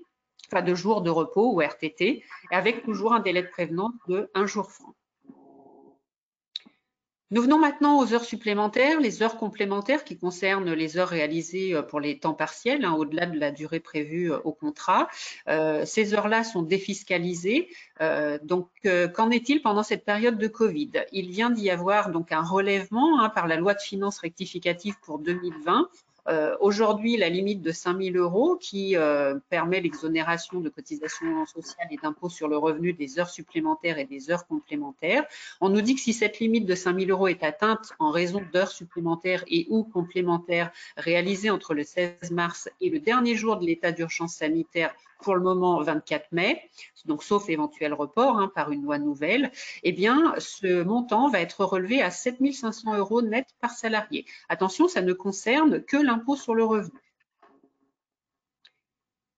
enfin de jours de repos ou RTT, avec toujours un délai de prévenance de 1 jour franc. Nous venons maintenant aux heures supplémentaires, les heures complémentaires qui concernent les heures réalisées pour les temps partiels, au-delà de la durée prévue au contrat. Ces heures-là sont défiscalisées. Donc, qu'en est-il pendant cette période de Covid? Il vient d'y avoir donc un relèvement par la loi de finances rectificative pour 2020. Aujourd'hui, la limite de 5 000 € qui permet l'exonération de cotisations sociales et d'impôts sur le revenu des heures supplémentaires et des heures complémentaires. On nous dit que si cette limite de 5 000 € est atteinte en raison d'heures supplémentaires et ou complémentaires réalisées entre le 16 mars et le dernier jour de l'état d'urgence sanitaire, pour le moment 24 mai, donc sauf éventuel report par une loi nouvelle, eh bien ce montant va être relevé à 7 500 € net par salarié. Attention, ça ne concerne que l'impôt sur le revenu.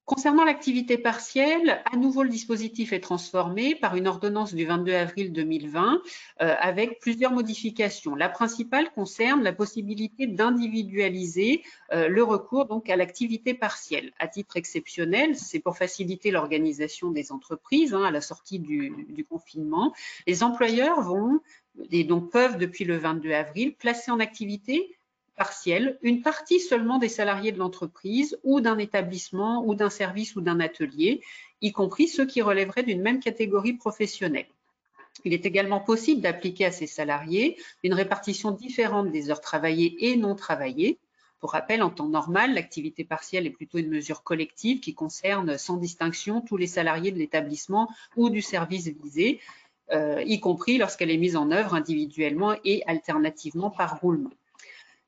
Concernant l'activité partielle, à nouveau le dispositif est transformé par une ordonnance du 22 avril 2020 avec plusieurs modifications. La principale concerne la possibilité d'individualiser le recours donc à l'activité partielle. À titre exceptionnel, c'est pour faciliter l'organisation des entreprises à la sortie du confinement. Les employeurs vont et donc peuvent depuis le 22 avril placer en activité partielle, une partie seulement des salariés de l'entreprise ou d'un établissement ou d'un service ou d'un atelier, y compris ceux qui relèveraient d'une même catégorie professionnelle. Il est également possible d'appliquer à ces salariés une répartition différente des heures travaillées et non travaillées. Pour rappel, en temps normal, l'activité partielle est plutôt une mesure collective qui concerne sans distinction tous les salariés de l'établissement ou du service visé, y compris lorsqu'elle est mise en œuvre individuellement et alternativement par roulement.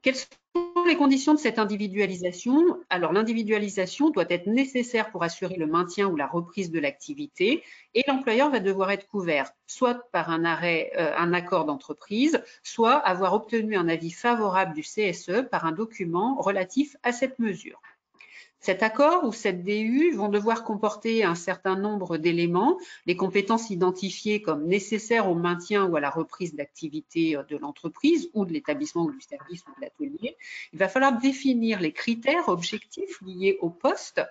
Quelles sont les conditions de cette individualisation? Alors, l'individualisation doit être nécessaire pour assurer le maintien ou la reprise de l'activité et l'employeur va devoir être couvert soit par un accord d'entreprise, soit avoir obtenu un avis favorable du CSE par un document relatif à cette mesure. Cet accord ou cette DU vont devoir comporter un certain nombre d'éléments, les compétences identifiées comme nécessaires au maintien ou à la reprise d'activité de l'entreprise ou de l'établissement ou du service ou de l'atelier. Il va falloir définir les critères objectifs liés au poste,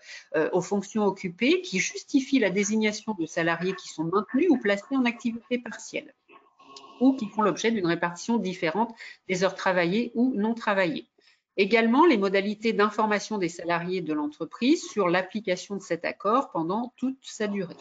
aux fonctions occupées qui justifient la désignation de salariés qui sont maintenus ou placés en activité partielle ou qui font l'objet d'une répartition différente des heures travaillées ou non travaillées. Également, les modalités d'information des salariés de l'entreprise sur l'application de cet accord pendant toute sa durée.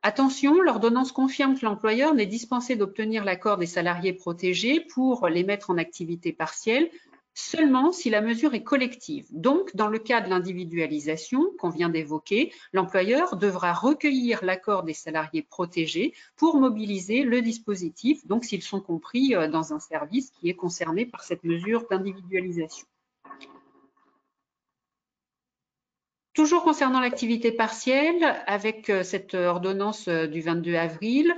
Attention, l'ordonnance confirme que l'employeur n'est dispensé d'obtenir l'accord des salariés protégés pour les mettre en activité partielle seulement si la mesure est collective. Donc, dans le cas de l'individualisation qu'on vient d'évoquer, l'employeur devra recueillir l'accord des salariés protégés pour mobiliser le dispositif, donc s'ils sont compris dans un service qui est concerné par cette mesure d'individualisation. Toujours concernant l'activité partielle, avec cette ordonnance du 22 avril,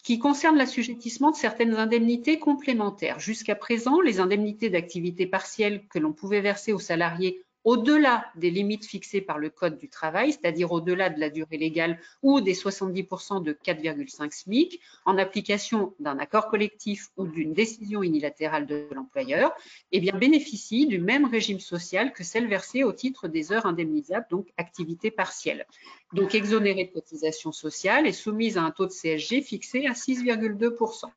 qui concerne l'assujettissement de certaines indemnités complémentaires. Jusqu'à présent, les indemnités d'activité partielle que l'on pouvait verser aux salariés au-delà des limites fixées par le Code du travail, c'est-à-dire au-delà de la durée légale ou des 70% de 4,5 SMIC, en application d'un accord collectif ou d'une décision unilatérale de l'employeur, eh bien, bénéficient du même régime social que celles versées au titre des heures indemnisables, donc activité partielle. Donc exonérées de cotisations sociales et soumises à un taux de CSG fixé à 6,2%.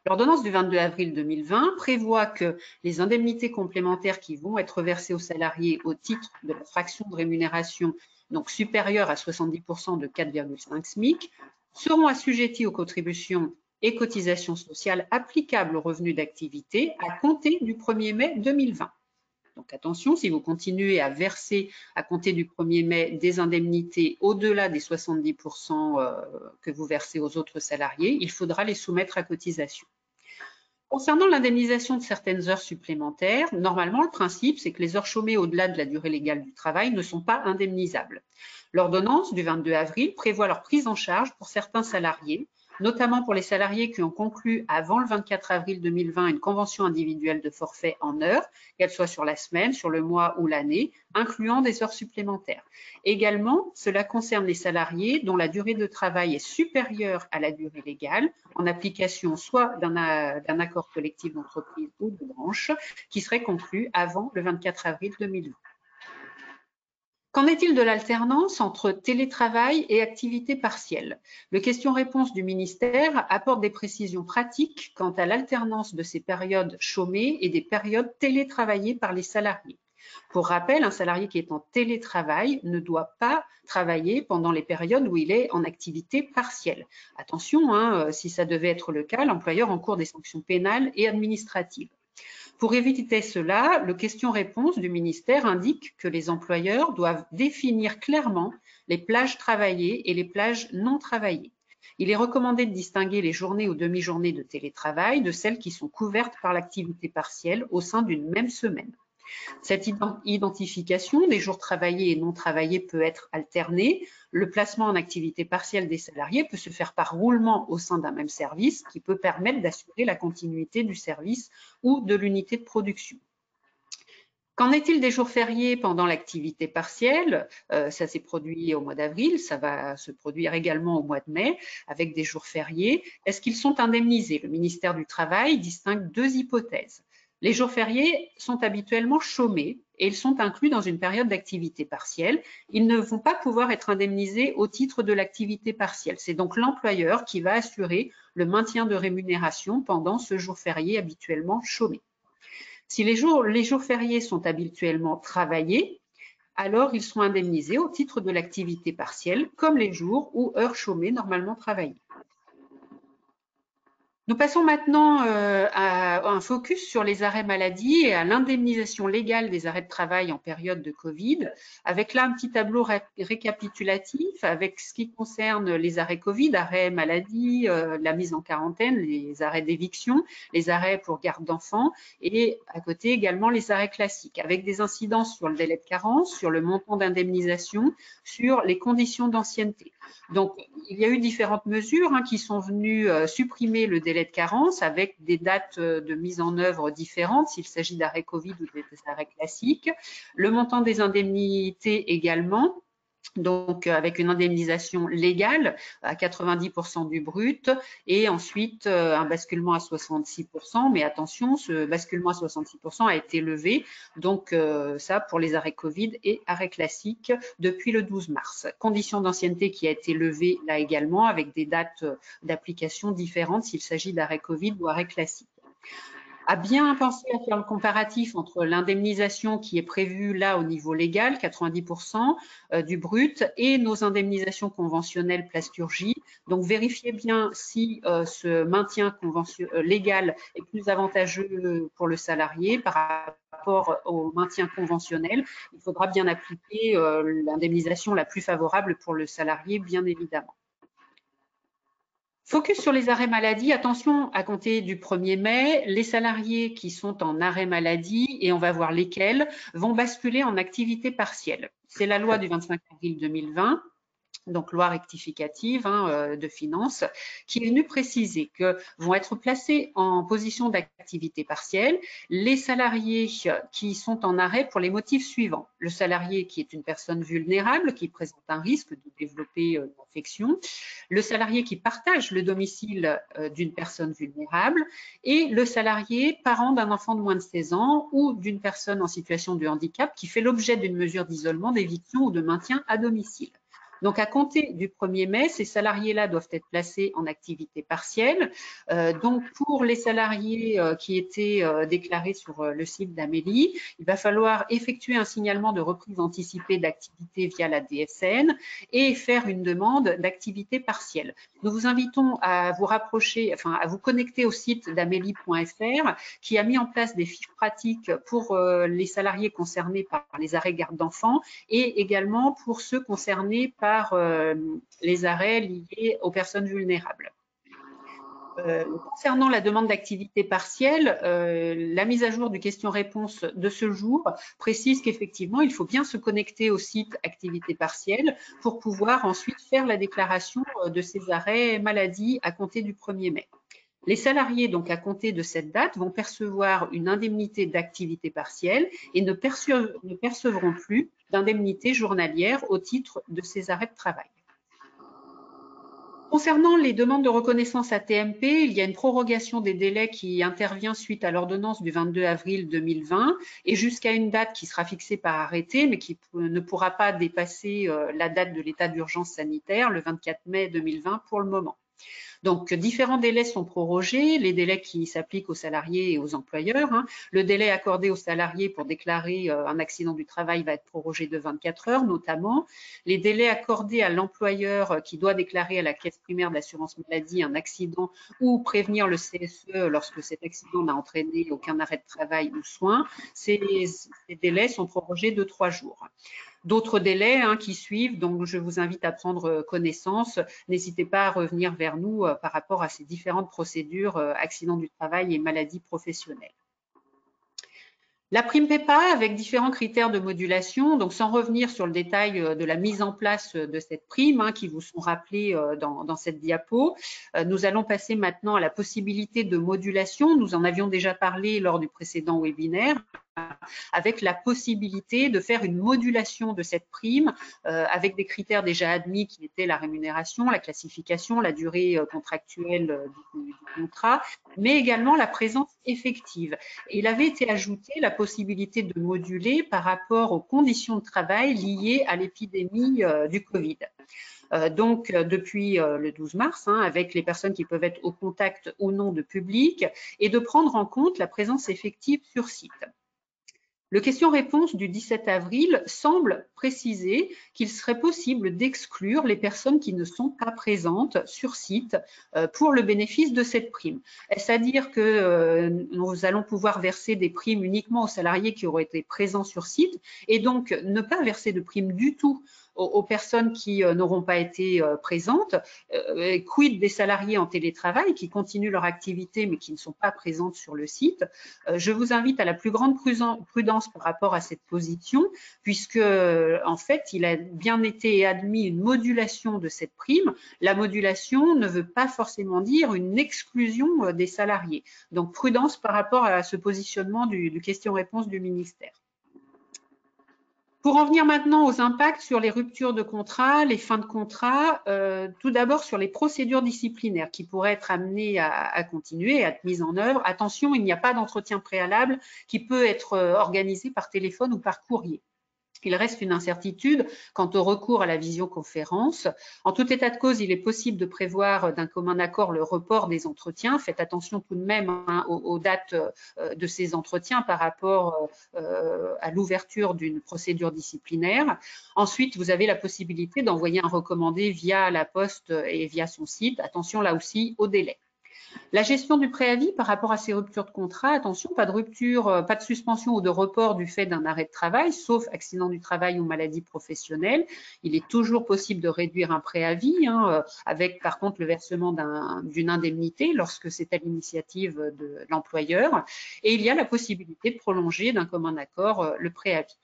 L'ordonnance du 22 avril 2020 prévoit que les indemnités complémentaires qui vont être versées aux salariés au titre de la fraction de rémunération donc supérieure à 70% de 4,5 SMIC seront assujetties aux contributions et cotisations sociales applicables aux revenus d'activité à compter du 1er mai 2020. Donc attention, si vous continuez à verser à compter du 1er mai des indemnités au-delà des 70% que vous versez aux autres salariés, il faudra les soumettre à cotisation. Concernant l'indemnisation de certaines heures supplémentaires, normalement, le principe, c'est que les heures chômées au-delà de la durée légale du travail ne sont pas indemnisables. L'ordonnance du 22 avril prévoit leur prise en charge pour certains salariés, notamment pour les salariés qui ont conclu avant le 24 avril 2020 une convention individuelle de forfait en heures, qu'elle soit sur la semaine, sur le mois ou l'année, incluant des heures supplémentaires. Également, cela concerne les salariés dont la durée de travail est supérieure à la durée légale, en application soit d'un accord collectif d'entreprise ou de branche, qui serait conclu avant le 24 avril 2020. Qu'en est-il de l'alternance entre télétravail et activité partielle? Le question-réponse du ministère apporte des précisions pratiques quant à l'alternance de ces périodes chômées et des périodes télétravaillées par les salariés. Pour rappel, un salarié qui est en télétravail ne doit pas travailler pendant les périodes où il est en activité partielle. Attention, si ça devait être le cas, l'employeur encourt des sanctions pénales et administratives. Pour éviter cela, le question-réponse du ministère indique que les employeurs doivent définir clairement les plages travaillées et les plages non travaillées. Il est recommandé de distinguer les journées ou demi-journées de télétravail de celles qui sont couvertes par l'activité partielle au sein d'une même semaine. Cette identification des jours travaillés et non travaillés peut être alternée. Le placement en activité partielle des salariés peut se faire par roulement au sein d'un même service qui peut permettre d'assurer la continuité du service ou de l'unité de production. Qu'en est-il des jours fériés pendant l'activité partielle? Ça s'est produit au mois d'avril, ça va se produire également au mois de mai avec des jours fériés. Est-ce qu'ils sont indemnisés? Le ministère du Travail distingue deux hypothèses. Les jours fériés sont habituellement chômés et ils sont inclus dans une période d'activité partielle. Ils ne vont pas pouvoir être indemnisés au titre de l'activité partielle. C'est donc l'employeur qui va assurer le maintien de rémunération pendant ce jour férié habituellement chômé. Si les jours fériés sont habituellement travaillés, alors ils sont indemnisés au titre de l'activité partielle, comme les jours ou heures chômées normalement travaillées. Nous passons maintenant à un focus sur les arrêts maladie et à l'indemnisation légale des arrêts de travail en période de Covid, avec là un petit tableau récapitulatif avec ce qui concerne les arrêts Covid, arrêts maladie, la mise en quarantaine, les arrêts d'éviction, les arrêts pour garde d'enfants et à côté également les arrêts classiques, avec des incidences sur le délai de carence, sur le montant d'indemnisation, sur les conditions d'ancienneté. Donc, il y a eu différentes mesures qui sont venues supprimer le délai de carence avec des dates de mise en œuvre différentes s'il s'agit d'arrêts Covid ou des arrêts classiques. Le montant des indemnités également. Donc, avec une indemnisation légale à 90% du brut et ensuite un basculement à 66%. Mais attention, ce basculement à 66% a été levé. Donc, ça pour les arrêts Covid et arrêts classiques depuis le 12 mars. Condition d'ancienneté qui a été levée là également avec des dates d'application différentes s'il s'agit d'arrêts Covid ou arrêts classiques. À bien penser à faire le comparatif entre l'indemnisation qui est prévue là au niveau légal, 90% du brut, et nos indemnisations conventionnelles plasturgie. Donc, vérifiez bien si ce maintien légal est plus avantageux pour le salarié par rapport au maintien conventionnel. Il faudra bien appliquer l'indemnisation la plus favorable pour le salarié, bien évidemment. Focus sur les arrêts maladie. Attention, à compter du 1er mai, les salariés qui sont en arrêt maladie, et on va voir lesquels, vont basculer en activité partielle. C'est la loi du 25 avril 2020. Donc loi rectificative de finances, qui est venue préciser que vont être placés en position d'activité partielle les salariés qui sont en arrêt pour les motifs suivants. Le salarié qui est une personne vulnérable, qui présente un risque de développer une infection, le salarié qui partage le domicile d'une personne vulnérable et le salarié parent d'un enfant de moins de 16 ans ou d'une personne en situation de handicap qui fait l'objet d'une mesure d'isolement, d'éviction ou de maintien à domicile. Donc, à compter du 1er mai, ces salariés-là doivent être placés en activité partielle. Donc, pour les salariés qui étaient déclarés sur le site d'Amélie, il va falloir effectuer un signalement de reprise anticipée d'activité via la DSN et faire une demande d'activité partielle. Nous vous invitons à vous rapprocher, enfin, à vous connecter au site d'amélie.fr qui a mis en place des fiches pratiques pour les salariés concernés par les arrêts garde d'enfants et également pour ceux concernés par les arrêts liés aux personnes vulnérables. Concernant la demande d'activité partielle, la mise à jour du question-réponse de ce jour précise qu'effectivement, il faut bien se connecter au site activité partielle pour pouvoir ensuite faire la déclaration de ces arrêts maladie à compter du 1er mai. Les salariés, donc à compter de cette date, vont percevoir une indemnité d'activité partielle et ne percevront plus d'indemnité journalière au titre de ces arrêts de travail. Concernant les demandes de reconnaissance AT-MP, il y a une prorogation des délais qui intervient suite à l'ordonnance du 22 avril 2020 et jusqu'à une date qui sera fixée par arrêté, mais qui ne pourra pas dépasser la date de l'état d'urgence sanitaire, le 24 mai 2020 pour le moment. Donc, différents délais sont prorogés, les délais qui s'appliquent aux salariés et aux employeurs. Le délai accordé aux salariés pour déclarer un accident du travail va être prorogé de 24 heures notamment. Les délais accordés à l'employeur qui doit déclarer à la caisse primaire d'assurance maladie un accident ou prévenir le CSE lorsque cet accident n'a entraîné aucun arrêt de travail ou soin, ces délais sont prorogés de 3 jours. D'autres délais qui suivent, donc je vous invite à prendre connaissance. N'hésitez pas à revenir vers nous par rapport à ces différentes procédures accidents du travail et maladies professionnelles. La prime PEPA avec différents critères de modulation, donc sans revenir sur le détail de la mise en place de cette prime qui vous sont rappelés dans cette diapo, nous allons passer maintenant à la possibilité de modulation. Nous en avions déjà parlé lors du précédent webinaire, avec la possibilité de faire une modulation de cette prime avec des critères déjà admis qui étaient la rémunération, la classification, la durée contractuelle du contrat, mais également la présence effective. Il avait été ajouté la possibilité de moduler par rapport aux conditions de travail liées à l'épidémie du Covid. Donc, depuis le 12 mars, avec les personnes qui peuvent être au contact ou non de public, et de prendre en compte la présence effective sur site. Le question-réponse du 17 avril semble préciser qu'il serait possible d'exclure les personnes qui ne sont pas présentes sur site pour le bénéfice de cette prime. Est-ce à dire que nous allons pouvoir verser des primes uniquement aux salariés qui auraient été présents sur site et donc ne pas verser de primes du tout aux personnes qui n'auront pas été présentes? Quid des salariés en télétravail qui continuent leur activité mais qui ne sont pas présentes sur le site? Je vous invite à la plus grande prudence par rapport à cette position, puisque en fait, il a bien été admis une modulation de cette prime. La modulation ne veut pas forcément dire une exclusion des salariés. Donc, prudence par rapport à ce positionnement du question-réponse du ministère. Pour en venir maintenant aux impacts sur les ruptures de contrat, les fins de contrat, tout d'abord sur les procédures disciplinaires qui pourraient être amenées à continuer, à être mises en œuvre. Attention, il n'y a pas d'entretien préalable qui peut être organisé par téléphone ou par courrier. Il reste une incertitude quant au recours à la visioconférence. En tout état de cause, il est possible de prévoir d'un commun accord le report des entretiens. Faites attention tout de même aux dates de ces entretiens par rapport à l'ouverture d'une procédure disciplinaire. Ensuite, vous avez la possibilité d'envoyer un recommandé via la poste et via son site. Attention là aussi au délai. La gestion du préavis par rapport à ces ruptures de contrat, attention, pas de rupture, pas de suspension ou de report du fait d'un arrêt de travail, sauf accident du travail ou maladie professionnelle. Il est toujours possible de réduire un préavis, avec par contre le versement d'une indemnité lorsque c'est à l'initiative de l'employeur. Et il y a la possibilité de prolonger d'un commun accord le préavis.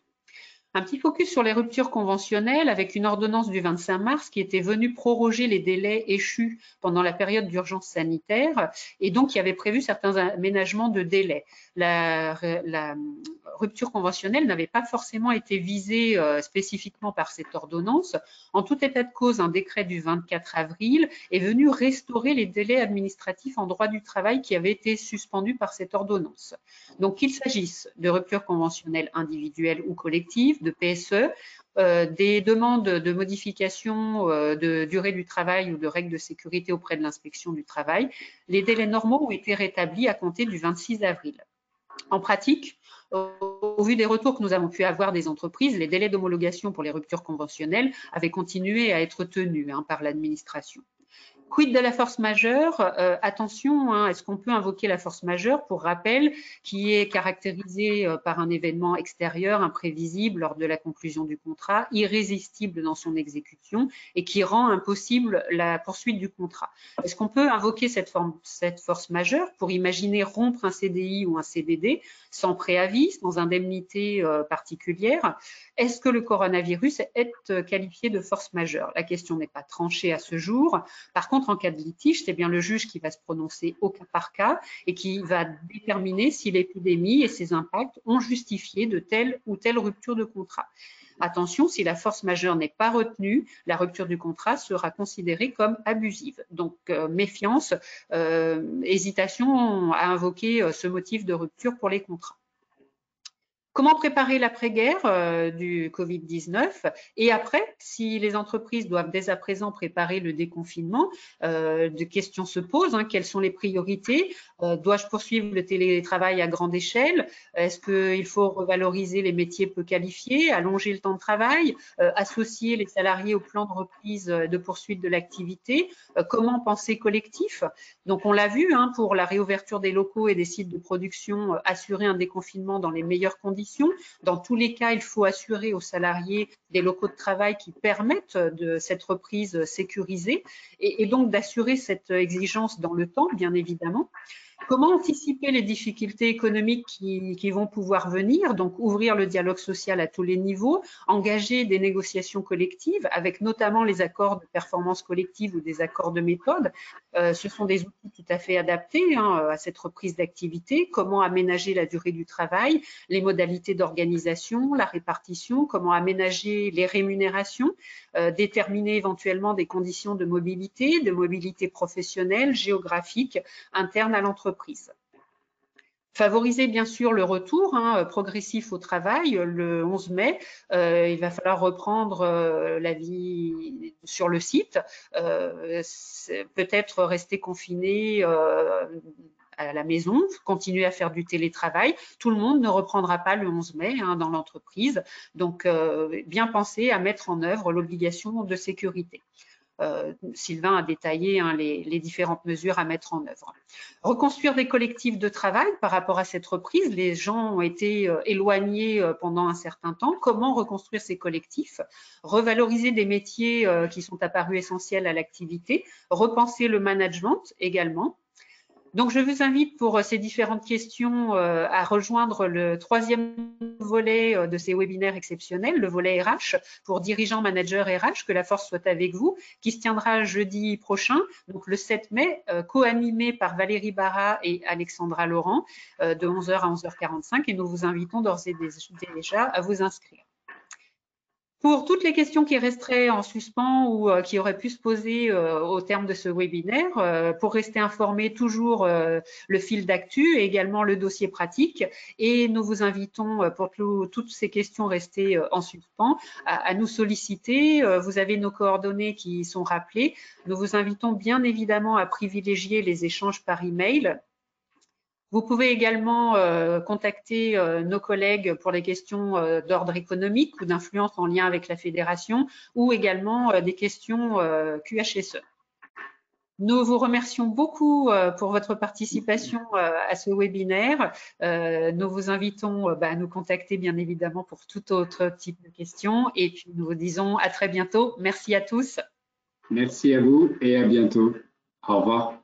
Un petit focus sur les ruptures conventionnelles avec une ordonnance du 25 mars qui était venue proroger les délais échus pendant la période d'urgence sanitaire et donc qui avait prévu certains aménagements de délais. La rupture conventionnelle n'avait pas forcément été visée spécifiquement par cette ordonnance. En tout état de cause, un décret du 24 avril est venu restaurer les délais administratifs en droit du travail qui avaient été suspendus par cette ordonnance. Donc qu'il s'agisse de ruptures conventionnelles individuelles ou collectives, de PSE, des demandes de modification de durée du travail ou de règles de sécurité auprès de l'inspection du travail. Les délais normaux ont été rétablis à compter du 26 avril. En pratique, au vu des retours que nous avons pu avoir des entreprises, les délais d'homologation pour les ruptures conventionnelles avaient continué à être tenus par l'administration. Quid de la force majeure? Attention, est-ce qu'on peut invoquer la force majeure, pour rappel, qui est caractérisée par un événement extérieur imprévisible lors de la conclusion du contrat, irrésistible dans son exécution et qui rend impossible la poursuite du contrat? Est-ce qu'on peut invoquer cette force majeure pour imaginer rompre un CDI ou un CDD sans préavis, sans indemnité particulière? Est-ce que le coronavirus est qualifié de force majeure? La question n'est pas tranchée à ce jour. Par contre, en cas de litige, c'est bien le juge qui va se prononcer au cas par cas et qui va déterminer si l'épidémie et ses impacts ont justifié de telle ou telle rupture de contrat. Attention, si la force majeure n'est pas retenue, la rupture du contrat sera considérée comme abusive. Donc, méfiance, hésitation à invoquer ce motif de rupture pour les contrats. Comment préparer l'après-guerre du Covid-19 et après, si les entreprises doivent dès à présent préparer le déconfinement, des questions se posent. Quelles sont les priorités? Dois-je poursuivre le télétravail à grande échelle? Est-ce qu'il faut revaloriser les métiers peu qualifiés, allonger le temps de travail, associer les salariés au plan de reprise de poursuite de l'activité? Comment penser collectif? Donc, on l'a vu, pour la réouverture des locaux et des sites de production, assurer un déconfinement dans les meilleures conditions. Dans tous les cas, il faut assurer aux salariés des locaux de travail qui permettent de cette reprise sécurisée et donc d'assurer cette exigence dans le temps, bien évidemment. Comment anticiper les difficultés économiques qui vont pouvoir venir? Donc, ouvrir le dialogue social à tous les niveaux, engager des négociations collectives avec notamment les accords de performance collective ou des accords de méthode. Ce sont des outils tout à fait adaptés à cette reprise d'activité. Comment aménager la durée du travail, les modalités d'organisation, la répartition, comment aménager les rémunérations, déterminer éventuellement des conditions de mobilité professionnelle, géographique, interne à l'entreprise. Favoriser bien sûr le retour progressif au travail. Le 11 mai, il va falloir reprendre la vie sur le site, peut-être rester confiné à la maison, continuer à faire du télétravail. Tout le monde ne reprendra pas le 11 mai dans l'entreprise. Donc, bien penser à mettre en œuvre l'obligation de sécurité. Sylvain a détaillé les différentes mesures à mettre en œuvre. Reconstruire des collectifs de travail par rapport à cette reprise. Les gens ont été éloignés pendant un certain temps. Comment reconstruire ces collectifs? Revaloriser des métiers qui sont apparus essentiels à l'activité. Repenser le management également. Donc, je vous invite pour ces différentes questions à rejoindre le 3e volet de ces webinaires exceptionnels, le volet RH pour dirigeants, managers RH, que la force soit avec vous, qui se tiendra jeudi prochain, donc le 7 mai, co-animé par Valérie Barra et Alexandra Laurent, de 11h à 11h45, et nous vous invitons d'ores et déjà à vous inscrire. Pour toutes les questions qui resteraient en suspens ou qui auraient pu se poser au terme de ce webinaire, pour rester informé, toujours le fil d'actu et également le dossier pratique. Et nous vous invitons, pour toutes ces questions restées en suspens, à nous solliciter. Vous avez nos coordonnées qui sont rappelées. Nous vous invitons bien évidemment à privilégier les échanges par email. Vous pouvez également contacter nos collègues pour les questions d'ordre économique ou d'influence en lien avec la fédération ou également des questions QHSE. Nous vous remercions beaucoup pour votre participation à ce webinaire. Nous vous invitons à nous contacter bien évidemment pour tout autre type de questions et puis nous vous disons à très bientôt. Merci à tous. Merci à vous et à bientôt. Au revoir.